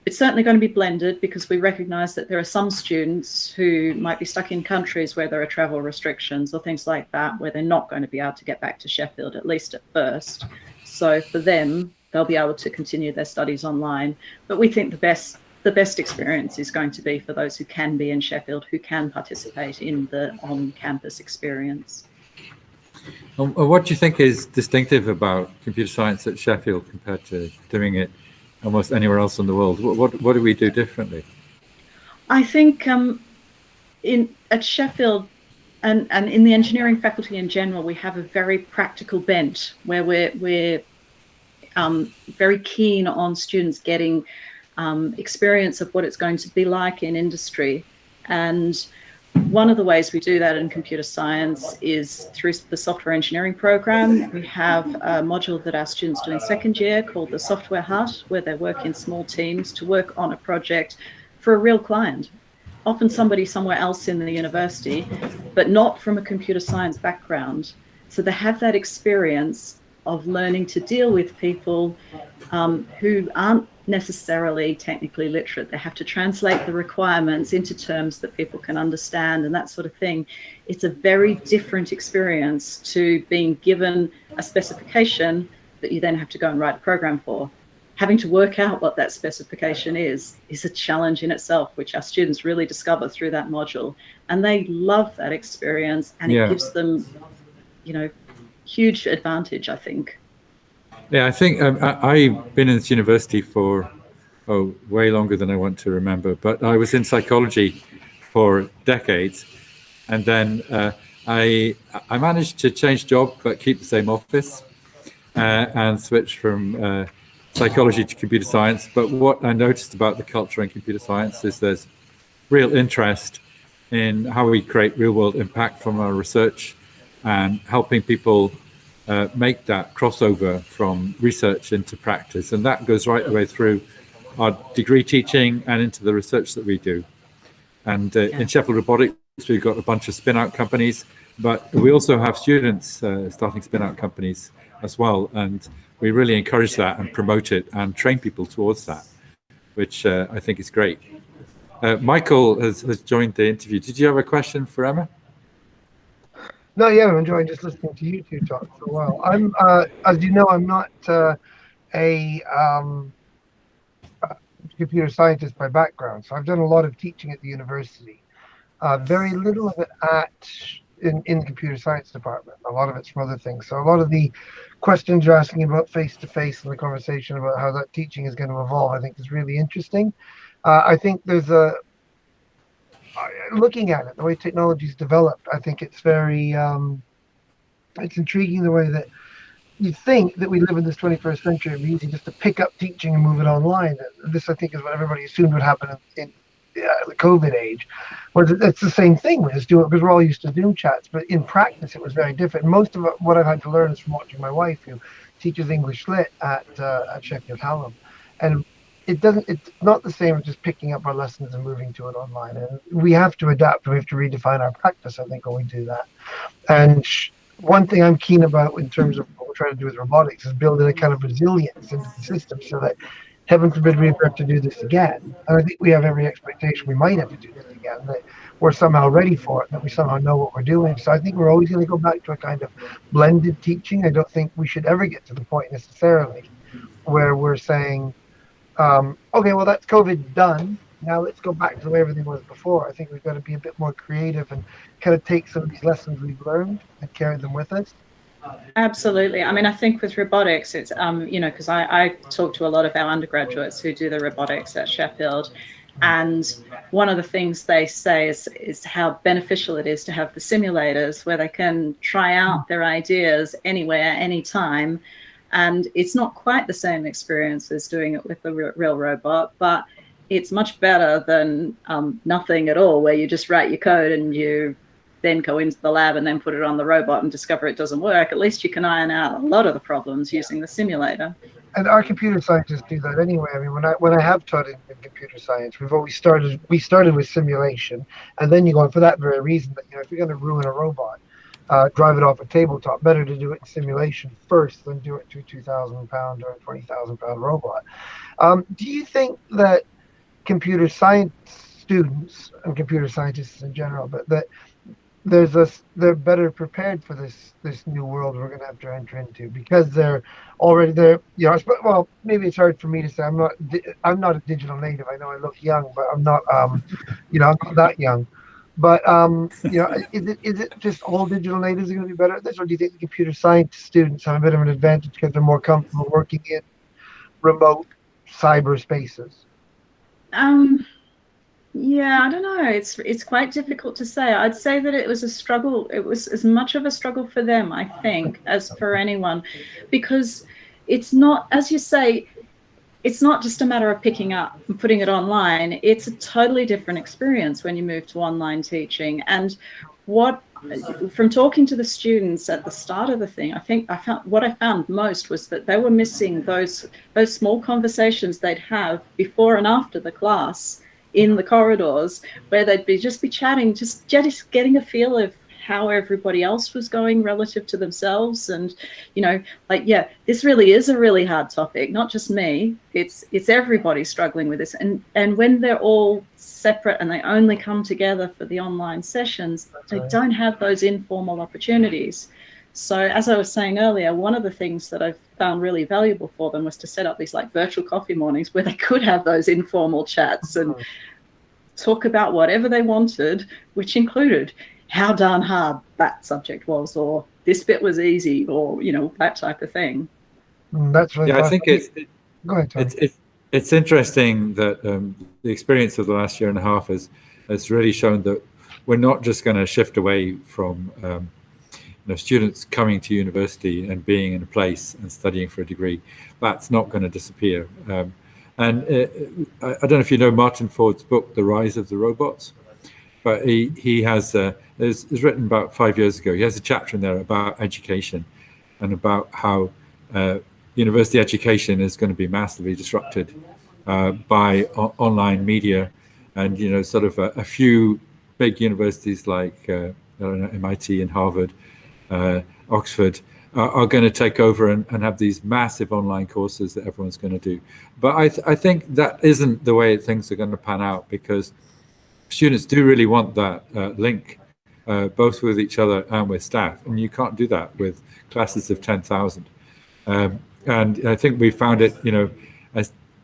It's certainly going to be blended because we recognise that there are some students who might be stuck in countries where there are travel restrictions or things like that, where they're not going to be able to get back to Sheffield, at least at first. So for them, they'll be able to continue their studies online. But we think the best experience is going to be for those who can be in Sheffield, who can participate in the on-campus experience. What do you think is distinctive about computer science at Sheffield compared to doing it almost anywhere else in the world? What do we do differently? I think at Sheffield and in the engineering faculty in general, we have a very practical bent where we're very keen on students getting experience of what it's going to be like in industry. And one of the ways we do that in computer science is through the software engineering program. We have a module that our students do in second year called the Software Hut, where they work in small teams to work on a project for a real client, often somebody somewhere else in the university, but not from a computer science background. So they have that experience of learning to deal with people who aren't necessarily technically literate. They have to translate the requirements into terms that people can understand and that sort of thing. It's a very different experience to being given a specification that you then have to go and write a program for. Having to work out what that specification is a challenge in itself, which our students really discover through that module. And they love that experience, and it gives them, huge advantage, I think. Yeah, I think I've been in this university for way longer than I want to remember, but I was in psychology for decades, and then I managed to change job but keep the same office and switch from psychology to computer science. But what I noticed about the culture in computer science is there's real interest in how we create real-world impact from our research and helping people make that crossover from research into practice. And that goes right the way through our degree teaching and into the research that we do. And in Sheffield Robotics, we've got a bunch of spin-out companies, but we also have students starting spin-out companies as well. And we really encourage that and promote it and train people towards that, which I think is great. Michael has joined the interview. Did you have a question for Emma? No, yeah, I'm enjoying just listening to you two talk for a while. I'm, as you know, I'm not a computer scientist by background, so I've done a lot of teaching at the university. Very little of it in the computer science department. A lot of it's from other things. So a lot of the questions you're asking about face-to-face and the conversation about how that teaching is going to evolve, I think is really interesting. I think there's looking at it, the way technology's developed, I think it's very, it's intriguing the way that you think that we live in this 21st century. It'd be easy just to pick up teaching and move it online. This, I think, is what everybody assumed would happen in the COVID age. Where it's the same thing. We just do it because we're all used to Zoom chats. But in practice, it was very different. Most of what I've had to learn is from watching my wife, who teaches English Lit at Sheffield Hallam, and it's not the same as just picking up our lessons and moving to it online. And we have to adapt. We have to redefine our practice, I think, when we do that. And one thing I'm keen about in terms of what we're trying to do with robotics is building a kind of resilience into the system so that, heaven forbid, we ever have to do this again. And I think we have every expectation we might have to do this again, that we're somehow ready for it, that we somehow know what we're doing. So I think we're always going to go back to a kind of blended teaching. I don't think we should ever get to the point necessarily where we're saying, okay, well, that's COVID done. Now let's go back to the way everything was before. I think we've got to be a bit more creative and kind of take some of these lessons we've learned and carry them with us. Absolutely. I mean, I think with robotics, it's, because I talk to a lot of our undergraduates who do the robotics at Sheffield. And one of the things they say is how beneficial it is to have the simulators where they can try out their ideas anywhere, anytime. And it's not quite the same experience as doing it with the real robot, but it's much better than nothing at all, where you just write your code and you then go into the lab and then put it on the robot and discover it doesn't work. At least you can iron out a lot of the problems using the simulator. And our computer scientists do that anyway. I mean, when I have taught in computer science, we started with simulation, and then you go on for that very reason that, if you're going to ruin a robot, drive it off a tabletop, better to do it in simulation first than do it to a 2,000 pound or a 20,000 pound robot. Do you think that computer science students and computer scientists in general, but that they're better prepared for this new world we're going to have to enter into because they're already there? Well, maybe it's hard for me to say. I'm not a digital native. I know I look young, but I'm not I'm not that young. But is it just all digital natives are going to be better at this, or do you think the computer science students have a bit of an advantage because they're more comfortable working in remote cyber spaces? Yeah, I don't know. It's quite difficult to say. I'd say that it was a struggle. It was as much of a struggle for them, I think, as for anyone, because it's not, as you say, it's not just a matter of picking up and putting it online. It's a totally different experience when you move to online teaching. And from talking to the students at the start of the thing, what I found most was that they were missing those small conversations they'd have before and after the class in the corridors, where they'd just be chatting, just getting a feel of how everybody else was going relative to themselves. And this really is a really hard topic, not just me, it's everybody struggling with this. And when they're all separate and they only come together for the online sessions, they don't have those informal opportunities. So as I was saying earlier, one of the things that I've found really valuable for them was to set up these virtual coffee mornings where they could have those informal chats and talk about whatever they wanted, which included how darn hard that subject was, or this bit was easy, or that type of thing. That's really I think Go ahead, Tom. it's interesting that the experience of the last year and a half has really shown that we're not just going to shift away from students coming to university and being in a place and studying for a degree. That's not going to disappear. And I don't know if you know Martin Ford's book, The Rise of the Robots, but he has it's written about 5 years ago. He has a chapter in there about education and about how university education is going to be massively disrupted by online media, and sort of a few big universities like MIT and Harvard, Oxford, are going to take over and have these massive online courses that everyone's going to do. But I think that isn't the way things are going to pan out, because students do really want that link, both with each other and with staff, and you can't do that with classes of 10,000. And I think we found it,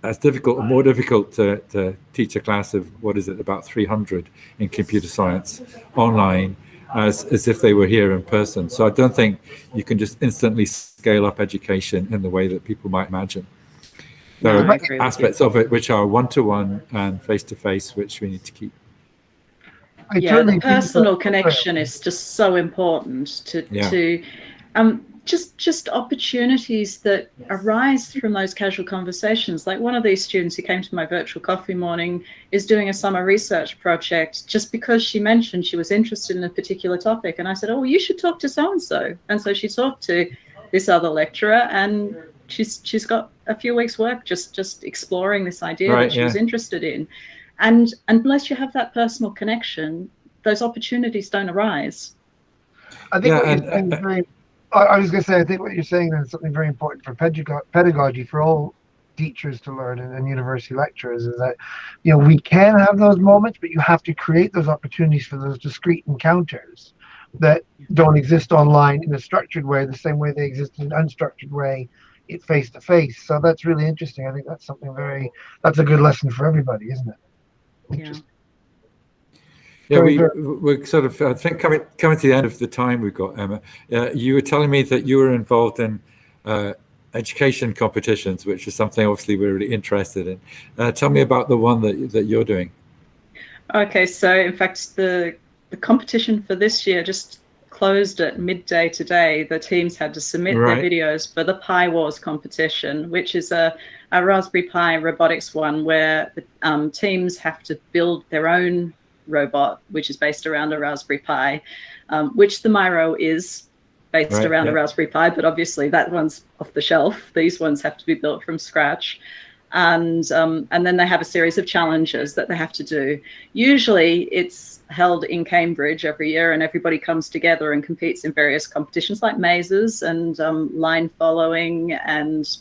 as difficult or more difficult to teach a class of, about 300 in computer science online as if they were here in person. So I don't think you can just instantly scale up education in the way that people might imagine. There No, I are agree with aspects of it which are one-to-one and face-to-face, which we need to keep. Yeah, the personal connection is just so important to just opportunities that arise from those casual conversations. Like one of these students who came to my virtual coffee morning is doing a summer research project just because she mentioned she was interested in a particular topic. And I said, oh, well, you should talk to so-and-so. And so she talked to this other lecturer, and she's got a few weeks work just exploring this idea that she was interested in. And unless you have that personal connection, those opportunities don't arise. I think what you're saying is very. I was going to say, I think what you're saying is something very important for pedagogy for all teachers to learn and university lecturers is that, we can have those moments, but you have to create those opportunities for those discrete encounters that don't exist online in a structured way, the same way they exist in an unstructured way, face to face. So that's really interesting. I think that's that's a good lesson for everybody, isn't it? Interesting. Yeah, we're sort of, I think, coming to the end of the time we've got, Emma. You were telling me that you were involved in education competitions, which is something obviously we're really interested in. Tell me about the one that you're doing. Okay, so in fact, the competition for this year just closed at midday today. The teams had to submit their videos for the Pi Wars competition, which is a Raspberry Pi robotics one where the teams have to build their own robot, which is based around a Raspberry Pi, which the Miro is based around a Raspberry Pi, but obviously that one's off the shelf. These ones have to be built from scratch. And then they have a series of challenges that they have to do. Usually it's held in Cambridge every year, and everybody comes together and competes in various competitions like mazes and line following and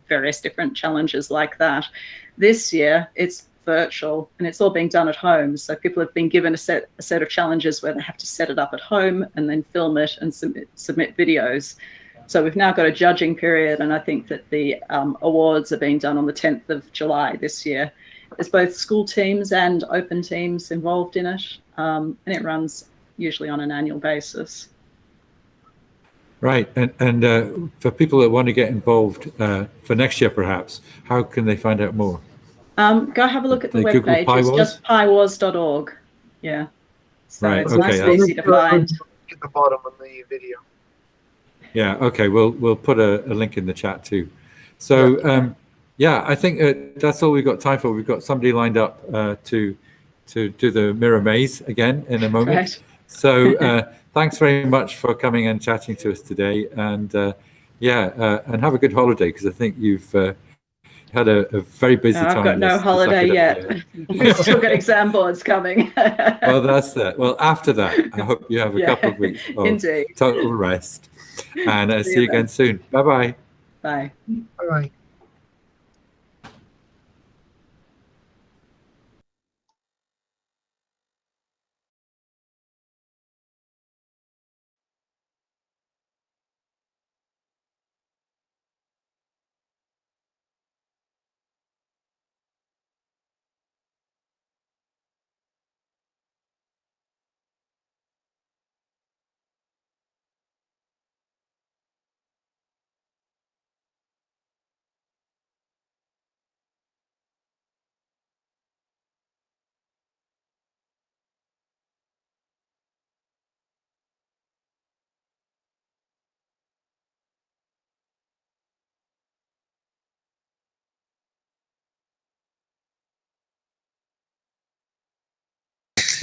various different challenges like that. This year it's virtual and it's all being done at home. So people have been given a set of challenges where they have to set it up at home and then film it and submit videos. So we've now got a judging period, and I think that the awards are being done on the 10th of July this year. There's both school teams and open teams involved in it, and it runs usually on an annual basis. Right, and for people that want to get involved for next year, perhaps, how can they find out more? Go have a look at the webpage. It's just piwars.org. Yeah. So it's nice and easy to find. At the bottom of the video. Yeah, okay, we'll put a link in the chat too. So I think that's all we've got time for. We've got somebody lined up to do the Miro maze again in a moment. Right. So thanks very much for coming and chatting to us today, and and have a good holiday, because I think you've had a very busy time. I've got no holiday yet. We've still got exam boards coming. Well, that's that. Well, after that, I hope you have a couple of weeks of total rest. And see you again soon. Bye-bye. Bye. Bye-bye.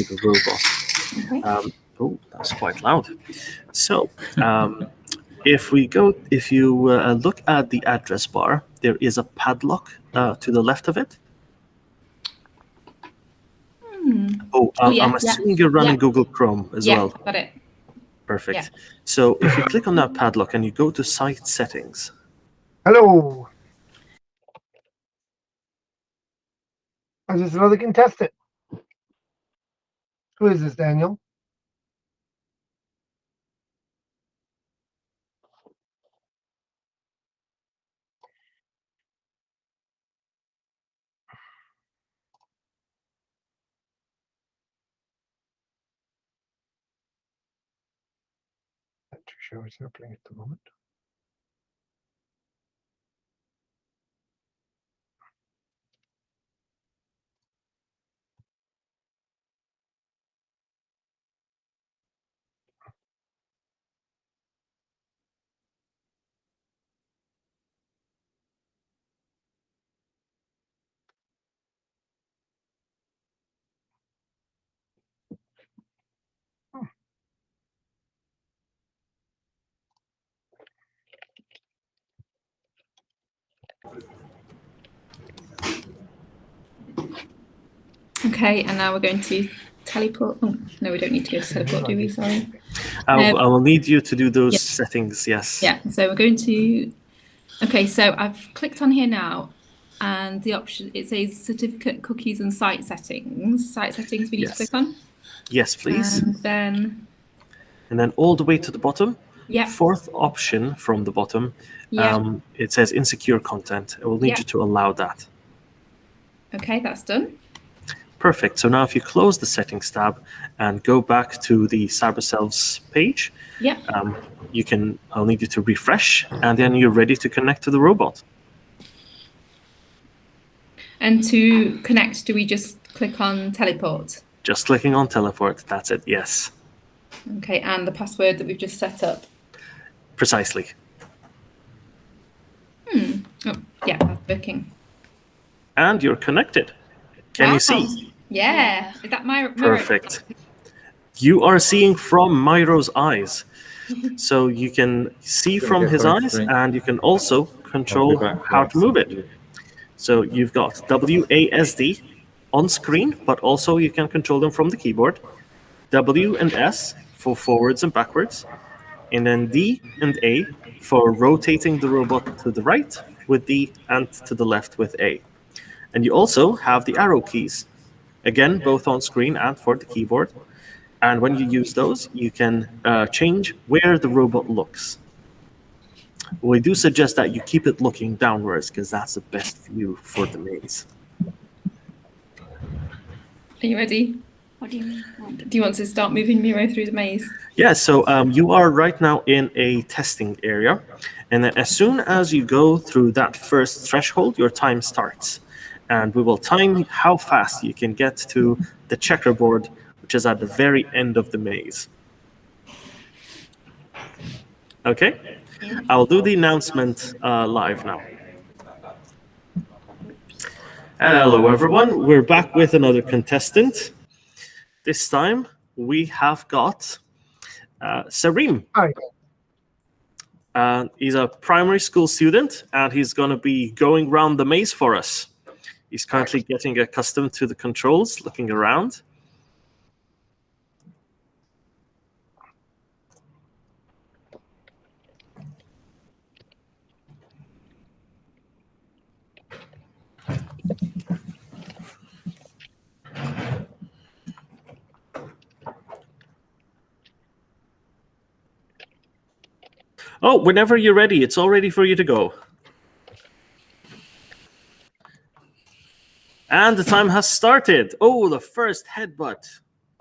The robot. Oh, that's quite loud. So, if you look at the address bar, there is a padlock to the left of it. I'm assuming you're running Google Chrome as well. Yeah, got it. Perfect. Yeah. So if you click on that padlock and you go to site settings. Hello. Is this another contestant? Who is this, Daniel? sure what's happening at the moment. Okay, and now we're going to teleport. Oh, no, we don't need to go to teleport, do we? Sorry. I will need you to do those yeah. settings, yes. Yeah, so we're going to... Okay, so I've clicked on here now, and the option, it says certificate, cookies, and site settings. Site settings we need to click on. Yes, please. And then all the way to the bottom, yeah. fourth option from the bottom, yeah. it says insecure content. I will need you to allow that. Okay, that's done. Perfect. So now if you close the settings tab and go back to the Cyberselves page, yeah. I'll need you to refresh, and then you're ready to connect to the robot. And to connect, do we just click on teleport? Just clicking on teleport, that's it, yes. Okay, and the password that we've just set up? Precisely. Oh, yeah, that's working. And you're connected. Can you see? Yeah. Is that Miro? Perfect. You are seeing from Miro's eyes. So you can see from his eyes, and you can also control how to move it. So you've got WASD on screen, but also you can control them from the keyboard. W and S for forwards and backwards. And then D and A for rotating the robot to the right with D and to the left with A. And you also have the arrow keys, again, both on screen and for the keyboard. And when you use those, you can change where the robot looks. We do suggest that you keep it looking downwards, because that's the best view for the maze. Are you ready? What do you mean? Do you want to start moving Miro through the maze? Yeah, so you are right now in a testing area. And then as soon as you go through that first threshold, your time starts. And we will time how fast you can get to the checkerboard, which is at the very end of the maze. Okay? I'll do the announcement live now. Hello, everyone. We're back with another contestant. This time, we have got Sarim. Hi. He's a primary school student, and he's going to be going around the maze for us. He's currently getting accustomed to the controls, looking around. Oh, whenever you're ready, it's all ready for you to go. And the time has started. Oh, the first headbutt.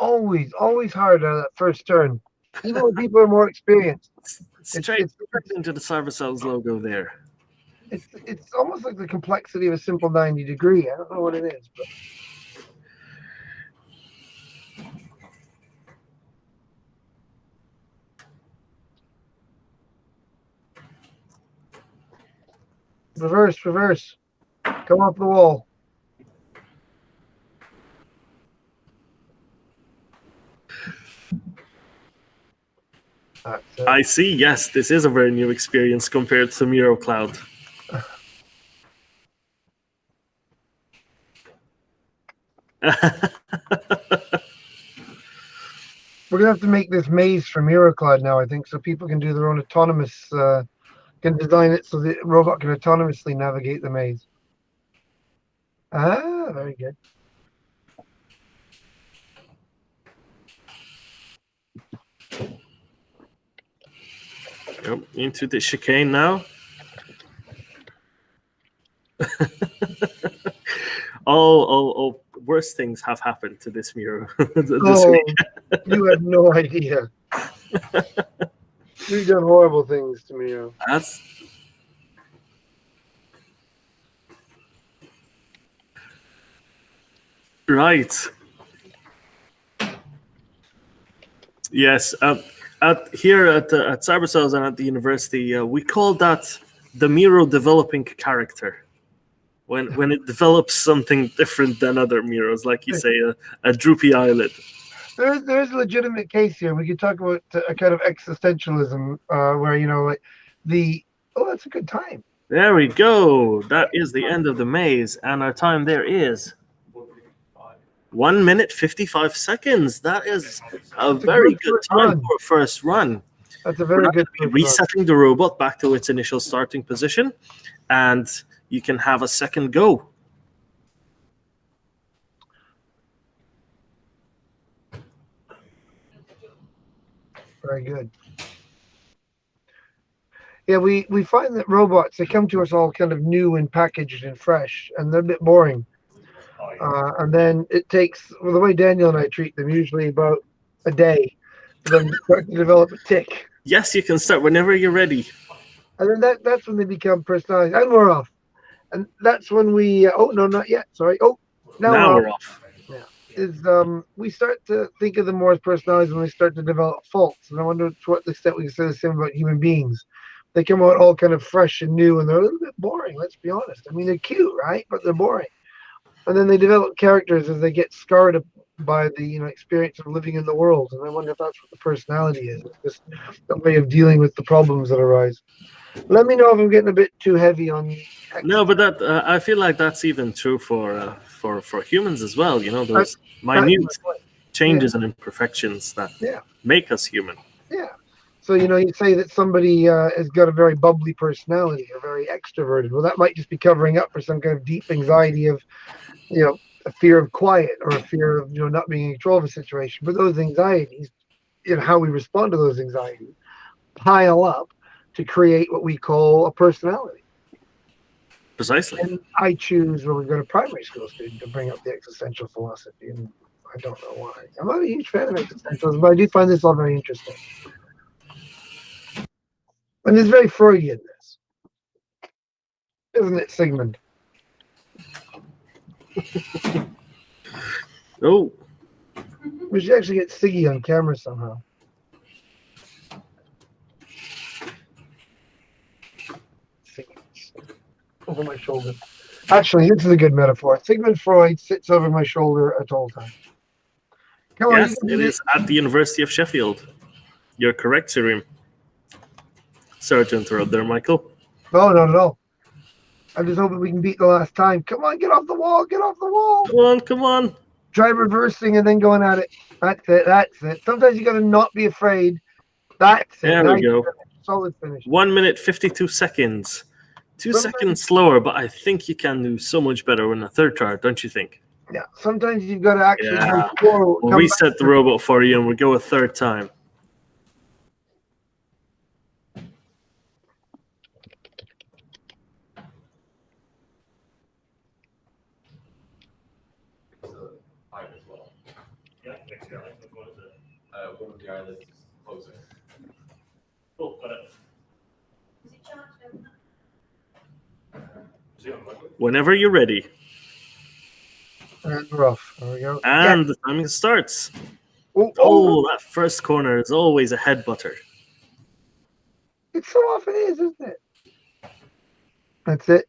Always hard on that first turn. Even when people are more experienced. Straight into the Cyberselves logo there. It's almost like the complexity of a simple 90 degree. I don't know what it is, but reverse. Come off the wall. I see, yes, this is a very new experience compared to Miro Cloud. We're gonna have to make this maze for Miro Cloud now, I think, so people can do their own autonomous, can design it so the robot can autonomously navigate the maze. Ah, very good. Yep, into the chicane now. Oh, worse things have happened to this Miro. You have no idea. We've done horrible things to Miro. That's right. Yes. Here at Cyberselves and at the university, we call that the Miro developing character. When it develops something different than other Miros, like you say, a droopy eyelid. There's a legitimate case here. We could talk about a kind of existentialism, where like that's a good time. There we go. That is the end of the maze, and our time there is 1 minute 55 seconds. That is a very good time for a first run. That's a very good. Resetting the robot back to its initial starting position, and you can have a second go. Very good. Yeah, we find that robots, they come to us all kind of new and packaged and fresh, and they're a bit boring. And then it takes, well, the way Daniel and I treat them, usually about a day for them to start to develop a tick. Yes, you can start whenever you're ready. And then that's when they become personalized. And we're off. And that's when we, oh, no, not yet. Sorry. Oh, now we're off. Yeah. We start to think of them more as personalized when we start to develop faults. And I wonder to what extent we can say the same about human beings. They come out all kind of fresh and new, and they're a little bit boring, let's be honest. I mean, they're cute, right? But they're boring. And then they develop characters as they get scarred by the experience of living in the world. And I wonder if that's what the personality is. It's just a way of dealing with the problems that arise. Let me know if I'm getting a bit too heavy on. No, but that I feel like that's even true for humans as well. Those minute changes and imperfections that make us human. Yeah. So you say that somebody has got a very bubbly personality or very extroverted. Well, that might just be covering up for some kind of deep anxiety of, a fear of quiet or a fear of not being in control of a situation. But those anxieties, how we respond to those anxieties, pile up to create what we call a personality. Precisely. And I choose when we go to primary school student to bring up the existential philosophy, and I don't know why. I'm not a huge fan of existentialism, but I do find this all very interesting. And it's very Freudian, this. Isn't it, Sigmund? Oh. We should actually get Siggy on camera somehow. Over my shoulder. Actually, this is a good metaphor. Sigmund Freud sits over my shoulder at all times. Come on, yes, it is at the University of Sheffield. You're correct, Sirim. Sorry to interrupt there, Michael. No, not at all. I'm just hoping we can beat the last time. Come on, get off the wall, get off the wall. Come on, come on. Try reversing and then going at it. That's it, that's it. Sometimes you got to not be afraid. That's it. There we go. Solid finish. 1 minute, 52 seconds. 2 seconds slower, but I think you can do so much better in the third try, don't you think? Yeah, sometimes you've got to actually We'll reset the robot for you and we'll go a third time. One of the eyelids is closing. Cool, got it. Whenever you're ready. And we're off. There we go. And the timing starts. Oh, that first corner is always a head butter. It so often is, isn't it? That's it.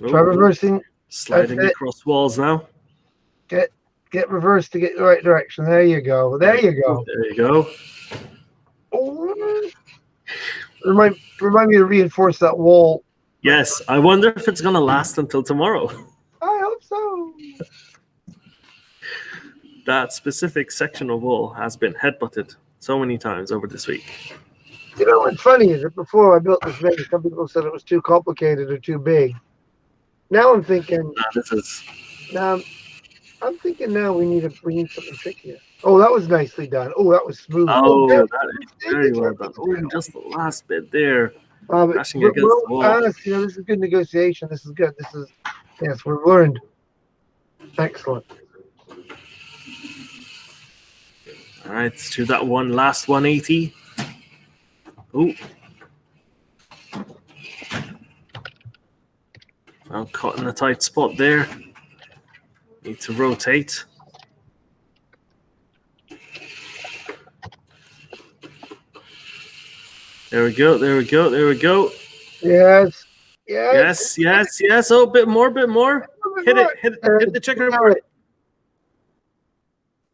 Try reversing. Sliding across walls now. Get reversed to get the right direction. There you go. There you go. There you go. Oh. Remind me to reinforce that wall. Yes, I wonder if it's going to last until tomorrow. I hope so. That specific section of wall has been headbutted so many times over this week. You know what's funny is that before I built this thing, some people said it was too complicated or too big. Now I'm thinking. I'm thinking now we need something trickier. Oh, that was nicely done. Oh, that was smooth. Oh, that is very well done. Oh, just the last bit there. Crashing against the wall. This is good negotiation. This is good. Yes, we've learned. Excellent. All right, let's do that one last 180. Ooh. I'm caught in a tight spot there. Need to rotate. There we go, there we go, there we go. Yes. Yes. Yes, yes, yes. Oh, bit more, bit more. Hit it, hit the checkerboard.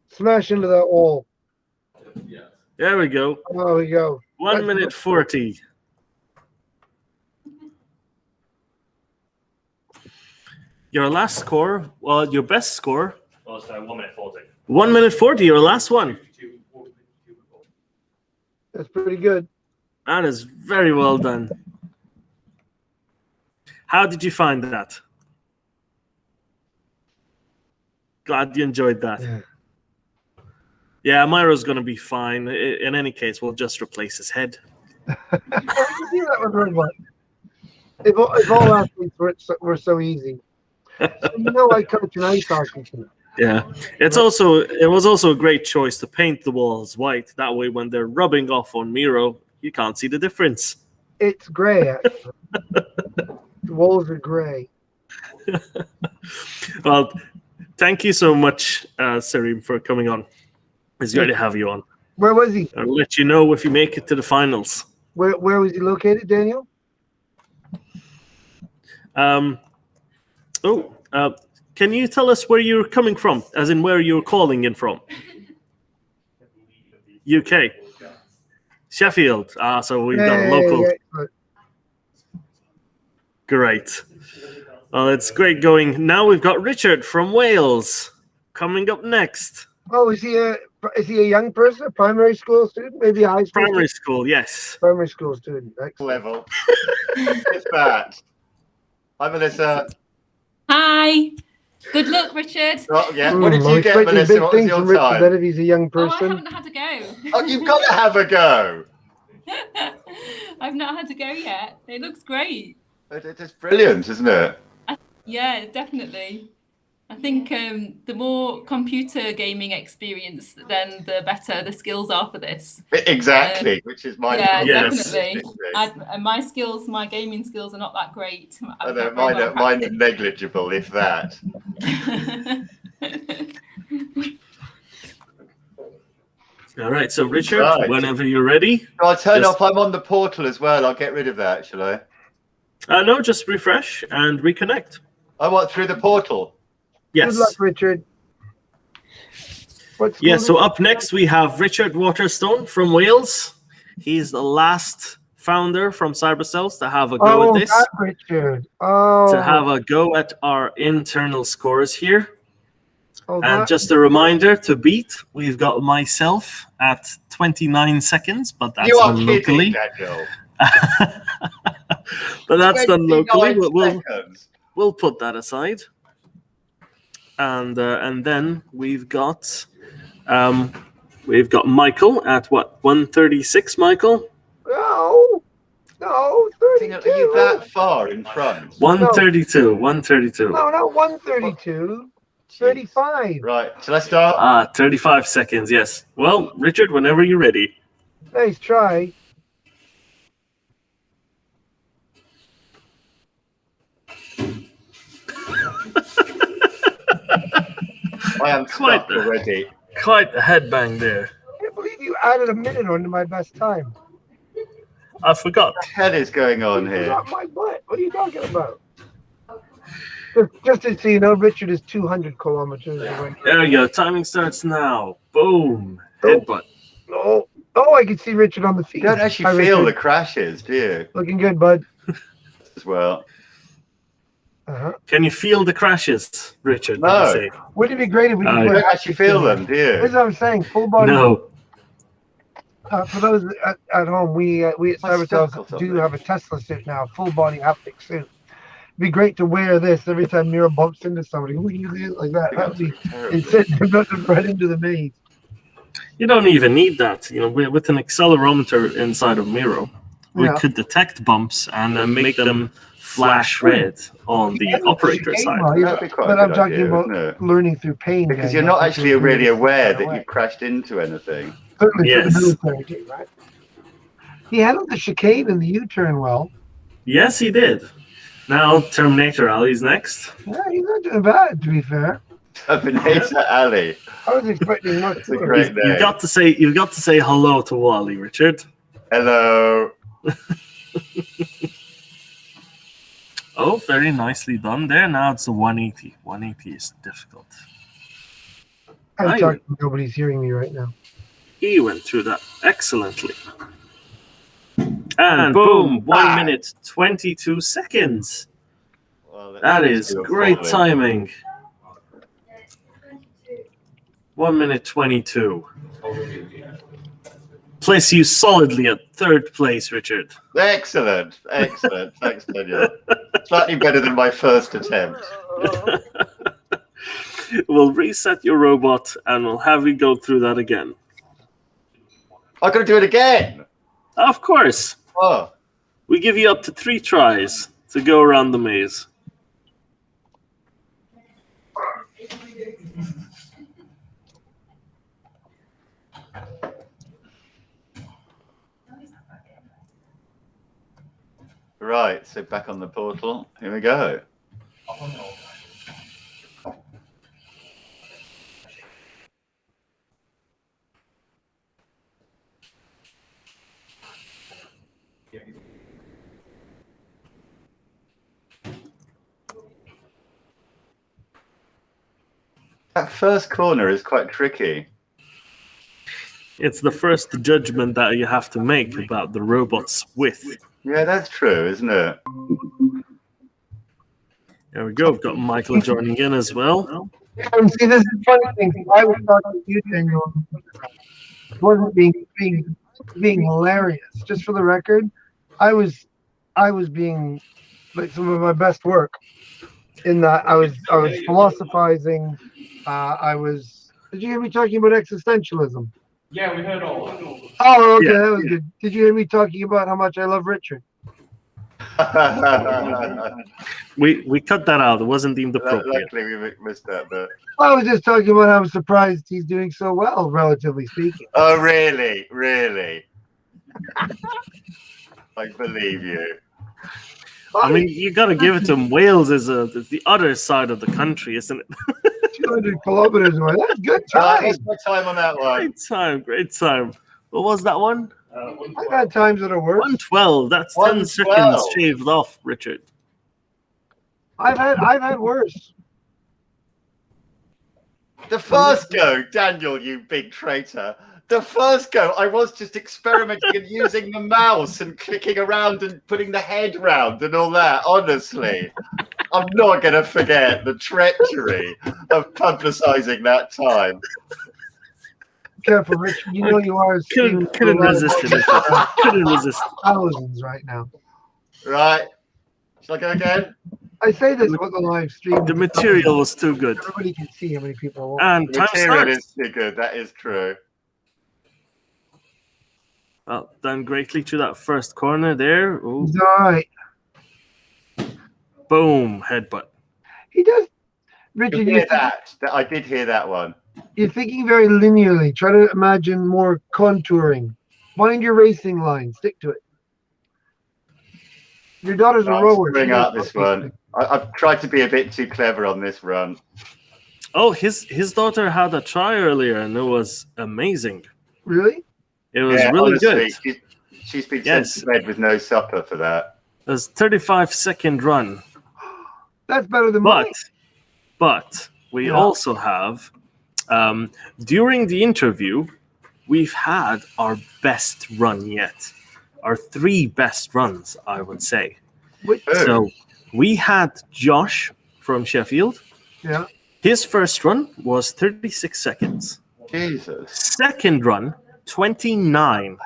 Smash into that wall. There we go. There we go. 1 minute 40. Your last score, well, your best score. Oh, sorry, 1 minute 40. 1 minute 40, your last one. That's pretty good. That is very well done. How did you find that? Glad you enjoyed that. Yeah, Miro's going to be fine. In any case, we'll just replace his head. If all athletes were so easy. So, you know, I coach an ice hockey team. Yeah, it was also a great choice to paint the walls white. That way, when they're rubbing off on Miro, you can't see the difference. It's gray, actually. The walls are gray. Well, thank you so much, Sarim, for coming on. It's great to have you on. Where was he? I'll let you know if you make it to the finals. Where was he located, Daniel? Can you tell us where you're coming from, as in where you're calling in from? UK. Sheffield. So we've got a local. Great. Well, it's great going. Now we've got Richard from Wales coming up next. Oh, is he a young person, a primary school student, maybe a high school? Primary school, yes. Primary school student. Excellent. Level. It's that. Hi, Melissa. Hi. Good luck, Richard. Oh, yeah. What did you get, Melissa? What was your time? Richard, if he's a young person. Oh, I haven't had a go. Oh, you've got to have a go. I've not had to go yet. It looks great. It's brilliant, isn't it? Yeah, definitely. I think the more computer gaming experience, then the better the skills are for this. Exactly, which is my definitely. My gaming skills are not that great. Mine are negligible, if that. All right, so Richard, whenever you're ready. I'll turn off. I'm on the portal as well. I'll get rid of that, shall I? No, just refresh and reconnect. I want through the portal. Yes. Good luck, Richard. So up next we have Richard Waterstone from Wales. He's the last founder from Cyberselves to have a go at this. Richard. To have a go at our internal scores here. And just a reminder to beat, we've got myself at 29 seconds, but that's done locally. But that's done locally. We'll put that aside. And then we've got Michael at what, 136, Michael? No, 32. Are you that far in front? 132. No, not 132. 35. Right, so let's start. 35 seconds, yes. Well, Richard, whenever you're ready. Nice try. I am stuck already. Quite the headbang there. I can't believe you added a minute onto my best time. I forgot. What the hell is going on here? My butt. What are you talking about? Just so you know, Richard is 200 kilometers away. There we go. Timing starts now. Boom. Headbutt. Oh, I can see Richard on the feed. You don't actually feel the crashes, do you? Looking good, bud. As well. Can you feel the crashes, Richard? No. Wouldn't it be great if we could don't actually feel them, do you? That's what I'm saying. Full body. No. For those at home, we at Cyberselves do have a Tesla suit now, full body haptic suit. It'd be great to wear this every time Miro bumps into somebody. Like that. That would be incentive right into the maze. You don't even need that. You know, with an accelerometer inside of Miro, we could detect bumps and make them flash red on the operator side. That'd be quite But a I'm good talking idea, about wouldn't it? learning through pain. Because then, you're not actually something really aware right that away. you've crashed into anything. Certainly for the Yes. military too, right? He handled the chicane and the U-turn well. Yes, he did. Now Terminator Alley's next. Yeah, he's not doing bad, to be fair. Terminator Alley. I was expecting much. That's a great name. You've got to say hello to Wally, Richard. Hello. Oh, very nicely done there. Now it's a 180. 180 is difficult. I'm Aye. talking. Nobody's hearing me right now. He went through that excellently. And boom, 1 minute 22 seconds. Well, That is great timing. 1 minute 22. Place you solidly at third place, Richard. Excellent. Excellent. Thanks, Daniel. Slightly better than my first attempt. We'll reset your robot and we'll have you go through that again. I'm going to do it again. Of course. Oh. We give you up to 3 tries to go around the maze. Right, so back on the portal. Here we go. That first corner is quite tricky. It's the first judgment that you have to make about the robot's width. Yeah, that's true, isn't it? There we go. We've got Michael joining in as well. See, this is the funny thing. I was talking to you, Daniel. It wasn't being hilarious. Just for the record, I was being like some of my best work. In that I was philosophizing. Did you hear me talking about existentialism? Yeah, we heard all. Oh, okay, that was good. Did you hear me talking about how much I love Richard? We cut that out. It wasn't deemed appropriate. Luckily, we missed that bit. I was just talking about how I'm surprised he's doing so well, relatively speaking. Oh, really? Really? I believe you. I mean, you got to give it to him. Wales is the other side of the country, isn't it? 200 kilometers away. That's good Right, time. what's my time on that one? Great time, great time. What was that one? I've had times that are worse. 112. That's 10 112. seconds shaved off, Richard. I've had worse. The first go, Daniel, you big traitor. The first go, I was just experimenting and using the mouse and clicking around and putting the head round and all that. Honestly, I'm not going to forget the treachery of publicising that time. Careful, Richard. You know you are. Couldn't resist it. Couldn't resist. Thousands right now. Right. Shall I go again? I say this about the live stream. The material was too good. Everybody can see how many people are watching. And The time material starts. is too good. That is true. Well, done greatly to that first corner there. Ooh, He's all right. boom, headbutt. He does. You Richard, hear that? I did hear that one. you're thinking very linearly. Try to imagine more contouring. Find your racing line. Stick to it. Your daughter's a rower. Bring up this one. I've tried to be a bit too clever on this run. Oh, his daughter had a try earlier, and it was amazing. Really? It was Yeah, really honestly, good. She's been Yes. sent to bed with no supper for that. It was 35-second run. That's better than mine. But we also have, during the interview, we've had our best run yet. Our 3 best runs, I would say. So we had Josh from Sheffield. Yeah. His first run was 36 seconds. Jesus. Second run, 29.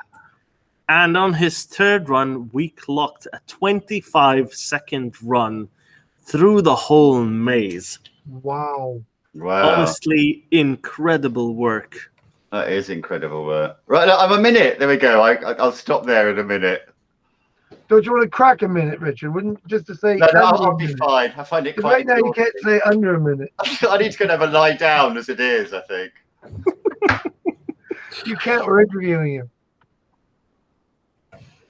And on his third run, we clocked a 25-second run through the whole maze. Wow. Wow. Honestly, incredible work. That is incredible work. Right, look, I'm a minute. There we go. I'll stop there in a minute. Don't you want to crack a minute, Richard? Wouldn't just to say. No, under I'll a be minute. fine. I find it quite. Right now, you can't say under a minute. I need to go and have a lie down as it is, I think. You can't. We're interviewing you.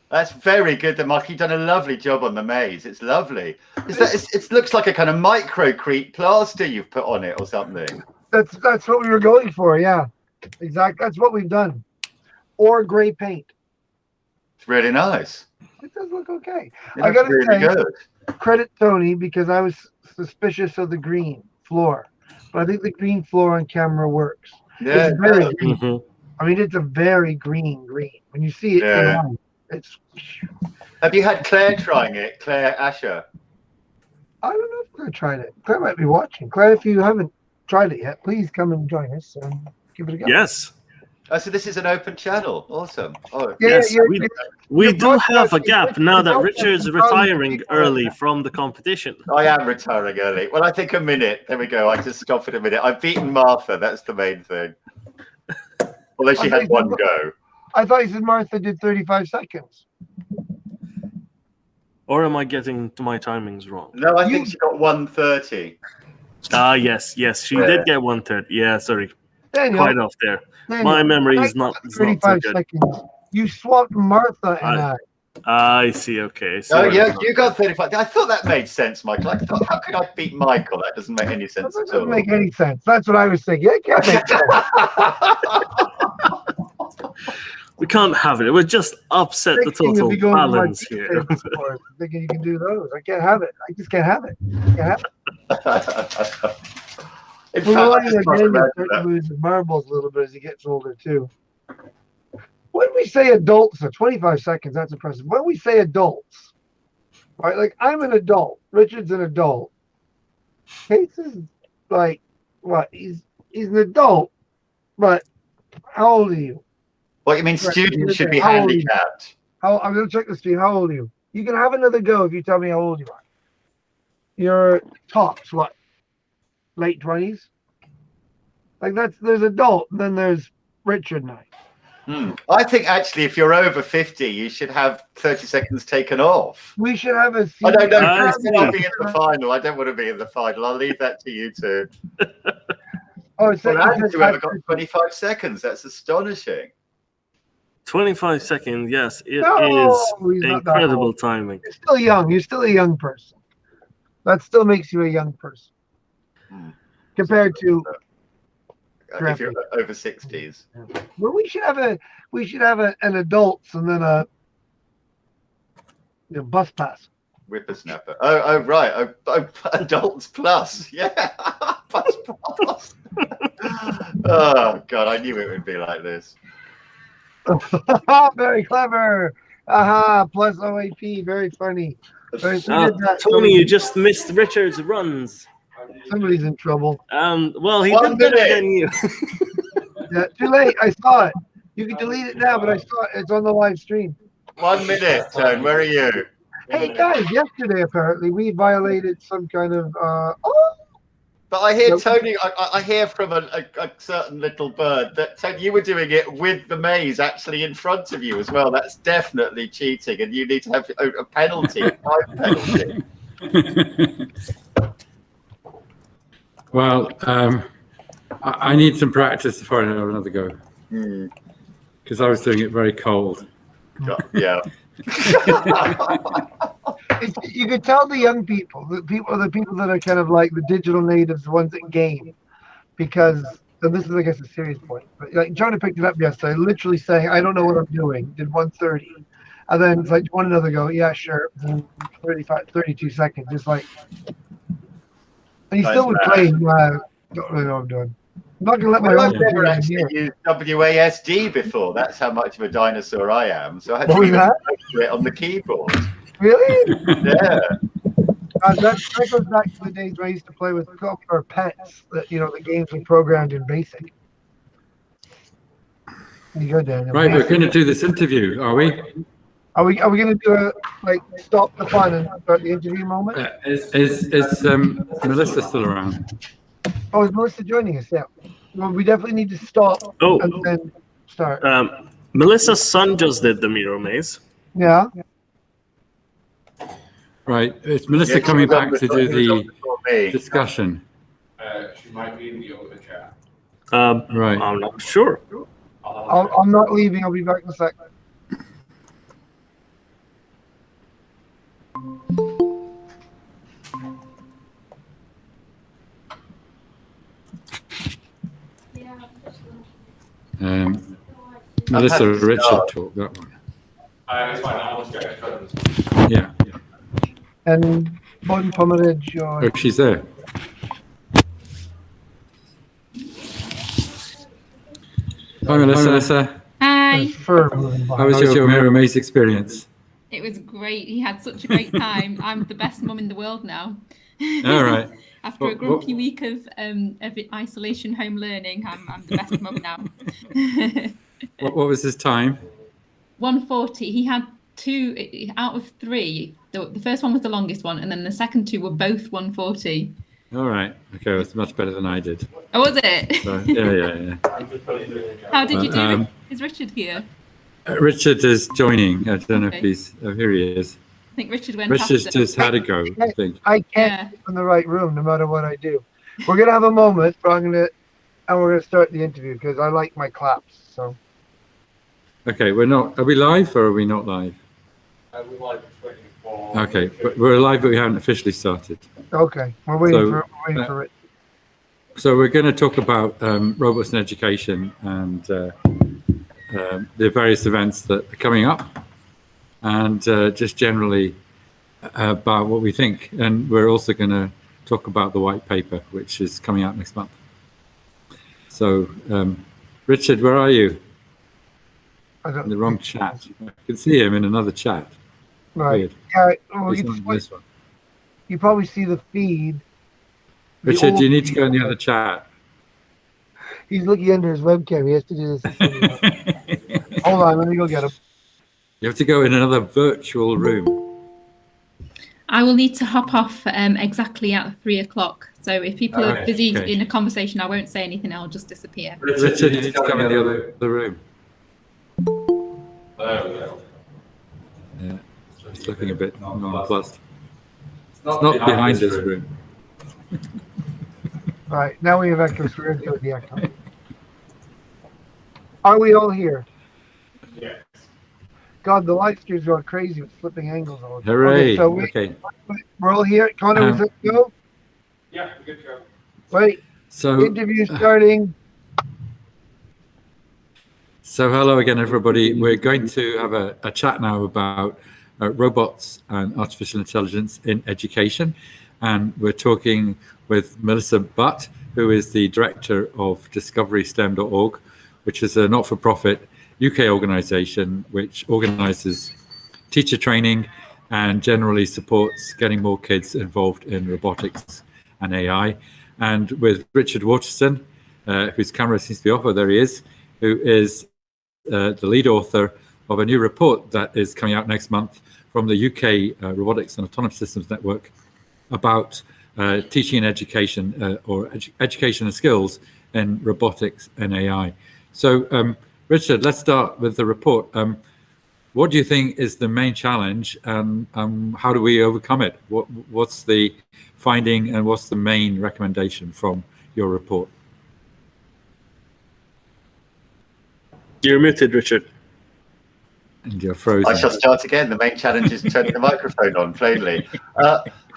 That's very good, then, Mark. You've done a lovely job on the maze. It's lovely. It looks like a kind of microcrete plaster you've put on it or something. That's what we were going for. Yeah, exactly. That's what we've done. Or gray paint. It's really nice. It does look okay. It I looks gotta really say, good. credit Tony, because I was suspicious of the green floor, but I think the green floor on camera works. Yeah, It's very it green. Mhm. I mean, it's a very green. When you see it, Yeah. in live, it's. Have you had Claire trying it? Claire Asher. I don't know if Claire tried it. Claire might be watching. Claire, if you haven't tried it yet, please come and join us and give it a go. Yes. Oh, so this is an open channel. Awesome. Oh, Yes, we you're do have a broadcasting- gap now that you're Richard's broadcasting retiring people early right now. from the competition. I am retiring early. Well, I think a minute. There we go. I just stop in a minute. I've beaten Martha. That's the main thing. Although she had one go. I thought you said Martha did 35 seconds. Or am I getting my timings wrong? No, I think she got 1:30. Ah, yes, she Yeah. did get 1/3. Yeah, sorry. Daniel, Quite off there. Daniel, My memory I is not got so 35 good. seconds. You swapped Martha and I. I see, okay. So Oh, yeah, you got 35. I thought that made sense, Michael. I thought, how could I beat Michael? That doesn't make any sense That at doesn't all. make any sense. That's what I was thinking. It can't make sense. we can't have it. It would just upset the Thinking total of you going to my balance here. defense scores, thinking you can do those. I can't have it. I just can't have it. Can't have it. In We're fact, I learning just can't again imagine to that. lose the marbles a little bit as he gets older too. When we say adults, so 25 seconds, that's impressive. When we say adults, right? Like I'm an adult, Richard's an adult. Case is like what? He's an adult, but how old are you? What you mean? Right. Students should be How old are you? handicapped. I'm gonna check the screen. How old are you? You can have another go if you tell me how old you are. You're tops what? Late 20s? Like there's adult, then there's Richard and I. I think actually, if you're over 50, you should have 30 seconds taken off. We should have a. I don't know. I Chris might see. be in the final. I don't want to be in the final. I'll leave that to you two. Oh, it's Well, like Andrew ever got 25 seconds. That's astonishing. 25 seconds, yes. It is No, he's not that incredible old. timing. You're still young. You're still a young person. That still makes you a young person compared to. If you're over 60s. Well, we should have an adults and then a bus pass. Whippersnapper. Oh, right. Oh, adults plus. Yeah. Bus pass. Oh, God. I knew it would be like this. Very clever. Aha, plus OAP. Very funny. Very, Tony, you just missed Richard's runs. Somebody's in trouble. Well, he 1 did better minute. than you. Yeah, too late. I saw it. You can delete it now, but I saw it. It's on the live stream. 1 minute, Tone. Where are you? Hey guys, yesterday apparently we violated some kind of. But I hear Nope. Tony. I hear from a certain little bird that Tony, you were doing it with the maze actually in front of you as well. That's definitely cheating, and you need to have a penalty, a time penalty. Well, I need some practice before I have another go. Because I was doing it very cold. Yeah. You could tell the young people, the people that are kind of like the digital natives, the ones that game, because and this is, I guess, a serious point. But like Jonah picked it up yesterday, literally saying, "I don't know what I'm doing." Did 1:30, and then it's like one another go, "Yeah, sure." And 32 seconds, just like, and he still was playing. Don't really know what I'm doing. I'm not gonna let my I've own never computer in actually here. used WASD before. That's how much of a dinosaur I am. So I had What to was even that? do it on the keyboard. Really? Yeah. That goes back to the days when I used to play with or pets. That the games were programmed in BASIC. You go, Daniel. Right, we're going to do this interview, are we? Are we going to do stop the fun and start the interview moment? Is Melissa still around? Oh, is Melissa joining us? Yeah. Well, we definitely need to stop and then start. Melissa's son just did the Miro maze. Yeah. Right, is Melissa Yeah, coming she was back on to before- do she was on the before me. discussion? She might be in the open chat. Right. I'm not sure. I'm not leaving. I'll be back in a sec. Melissa, happy to Richard start. talk, that one. It's fine. I'll just go. Yeah. And button plummeted. Oh, she's there. Hi, Melissa. Hi. How was your Miro Maze experience? It was great. He had such a great time. I'm the best mum in the world now. All right. After a grumpy week of isolation home learning, I'm the best mum now. What was his time? 140. He had 2 out of 3. The first one was the longest one, and then the second 2 were both 140. All right. Okay, it's much better than I did. Oh, was it? So, yeah. How did you do? Um, Is Richard here? Richard is joining. I don't know if Okay. he's. Oh, here he is. I think Richard went Richard's after. just had a go, I think. I can't get in the right room no matter what I do. We're gonna have a moment, but we're gonna start the interview because I like my claps. So Okay, we're not. Are we live or are we not live? We're live waiting for. Okay, but we're live, but we haven't officially started. okay, we're waiting for it. So we're going to talk about robots in education and the various events that are coming up, and just generally about what we think. And we're also going to talk about the white paper, which is coming out next month. So, Richard, where are you? In the wrong chat. I can see him in another chat. Right. Weird. Yeah. Well, He's not in this one. you probably see the feed. Richard, you need to go in the other chat. He's looking under his webcam. He has to do this. Hold on, let me go get him. You have to go in another virtual room. I will need to hop off exactly at 3 o'clock. So if people are busy in a conversation, I won't say anything. I'll just disappear. Richard, you need to come in the room. There we go. Yeah, it's looking a bit nonplussed. It's not behind this room. All right, now we have echo, so we're going to go with the echo. Are we all here? Yes. God, the live stream's going crazy with flipping angles all the time. Hooray! Okay, so we're all here. Connor, was it go? Yeah, good to go. Wait. So interview starting. So hello again, everybody. We're going to have a chat now about robots and artificial intelligence in education. And we're talking with Melissa Butt, who is the director of discoverystem.org, which is a not-for-profit UK organization which organizes teacher training and generally supports getting more kids involved in robotics and AI. And with Richard Waterston, whose camera seems to be off, there he is, who is the lead author of a new report that is coming out next month from the UK Robotics and Autonomous Systems Network about teaching and education or education and skills in robotics and AI. So, Richard, let's start with the report. What do you think is the main challenge, and how do we overcome it? What's the finding, and what's the main recommendation from your report? You're muted, Richard. And you're frozen. I shall start again. The main challenge is turning the microphone on plainly.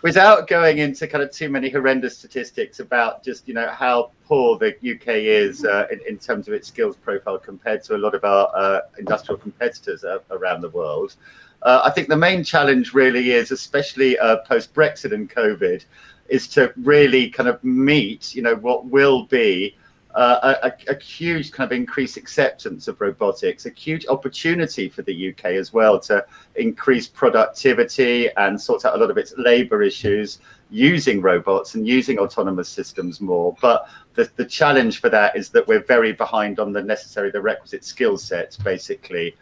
Without going into kind of too many horrendous statistics about just, how poor the UK is in terms of its skills profile compared to a lot of our industrial competitors around the world. I think the main challenge really is, especially post-Brexit and COVID, is to really kind of meet, what will be a huge kind of increased acceptance of robotics, a huge opportunity for the UK as well to increase productivity and sort out a lot of its labour issues using robots and using autonomous systems more. But the challenge for that is that we're very behind on the requisite skill sets, basically,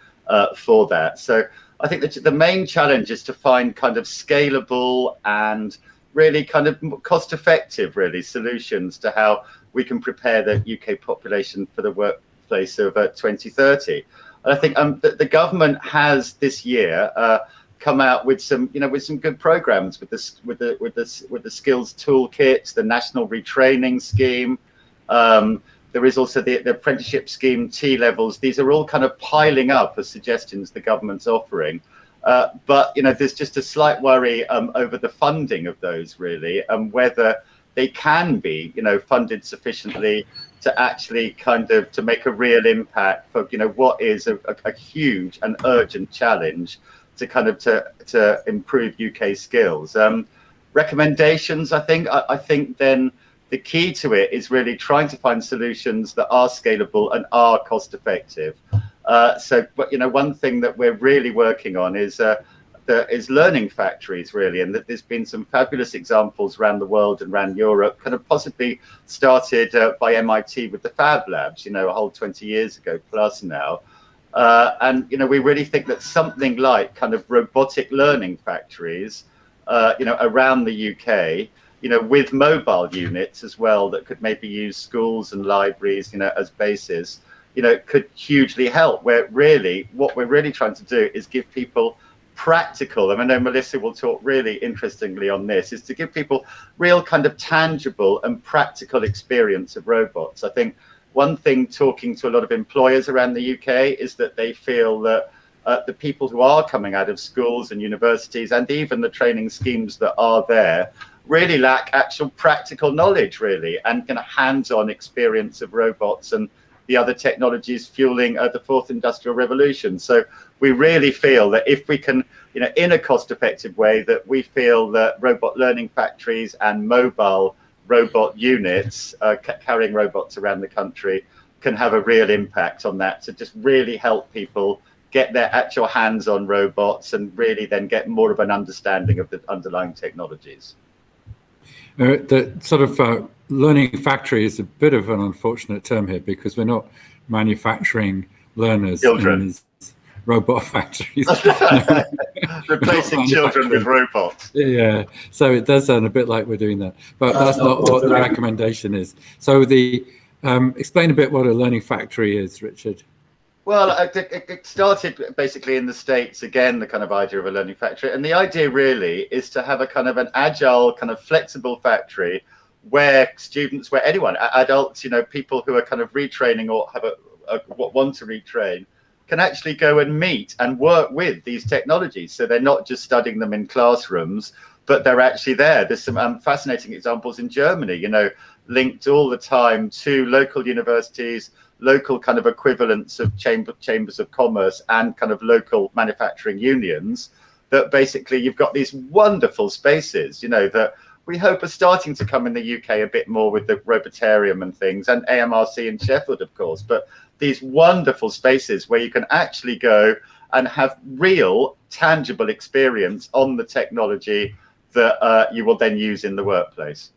for that. So I think that the main challenge is to find kind of scalable and really kind of cost-effective, really, solutions to how we can prepare the UK population for the workplace of 2030. And I think the government has this year come out with some, with some good programs with the skills toolkits, the national retraining scheme. There is also the apprenticeship scheme, T-levels. These are all kind of piling up as suggestions the government's offering. But there's just a slight worry over the funding of those, really, and whether they can be, funded sufficiently to actually to make a real impact for, what is a huge and urgent challenge to improve UK skills. Recommendations, I think then the key to it is really trying to find solutions that are scalable and are cost effective. But one thing that we're really working on is learning factories, really, and that there's been some fabulous examples around the world and around Europe, kind of possibly started by MIT with the Fab Labs, a whole 20 years ago plus now. And we really think that something like kind of robotic learning factories, around the UK, with mobile units as well that could maybe use schools and libraries, as bases, could hugely help. Where really, what we're really trying to do is give people practical, and I know Melissa will talk really interestingly on this, is to give people real kind of tangible and practical experience of robots. I think one thing, talking to a lot of employers around the UK, is that they feel that the people who are coming out of schools and universities, and even the training schemes that are there, really lack actual practical knowledge, really, and kind of hands-on experience of robots and the other technologies fueling the fourth industrial revolution. So we really feel that if we can, in a cost-effective way, that we feel that robot learning factories and mobile robot units carrying robots around the country can have a real impact on that, to just really help people get their actual hands on robots and really then get more of an understanding of the underlying technologies. The sort of learning factory is a bit of an unfortunate term here, because we're not manufacturing learners children in these robot factories. Replacing children with robots. Yeah, so it does sound a bit like we're doing that, but that's not what the recommendation is. So the explain a bit what a learning factory is, Richard. Well, it started basically in the States, again, the kind of idea of a learning factory. And the idea really is to have a kind of an agile, kind of flexible factory where students, where anyone, adults, people who are kind of retraining or have want to retrain, can actually go and meet and work with these technologies. So they're not just studying them in classrooms, but they're actually there. There's some fascinating examples in Germany, linked all the time to local universities, local kind of equivalents of chambers of commerce and kind of local manufacturing unions, that basically you've got these wonderful spaces, that we hope are starting to come in the UK a bit more with the Robotarium and things, and AMRC in Sheffield, of course, but these wonderful spaces where you can actually go and have real tangible experience on the technology that you will then use in the workplace.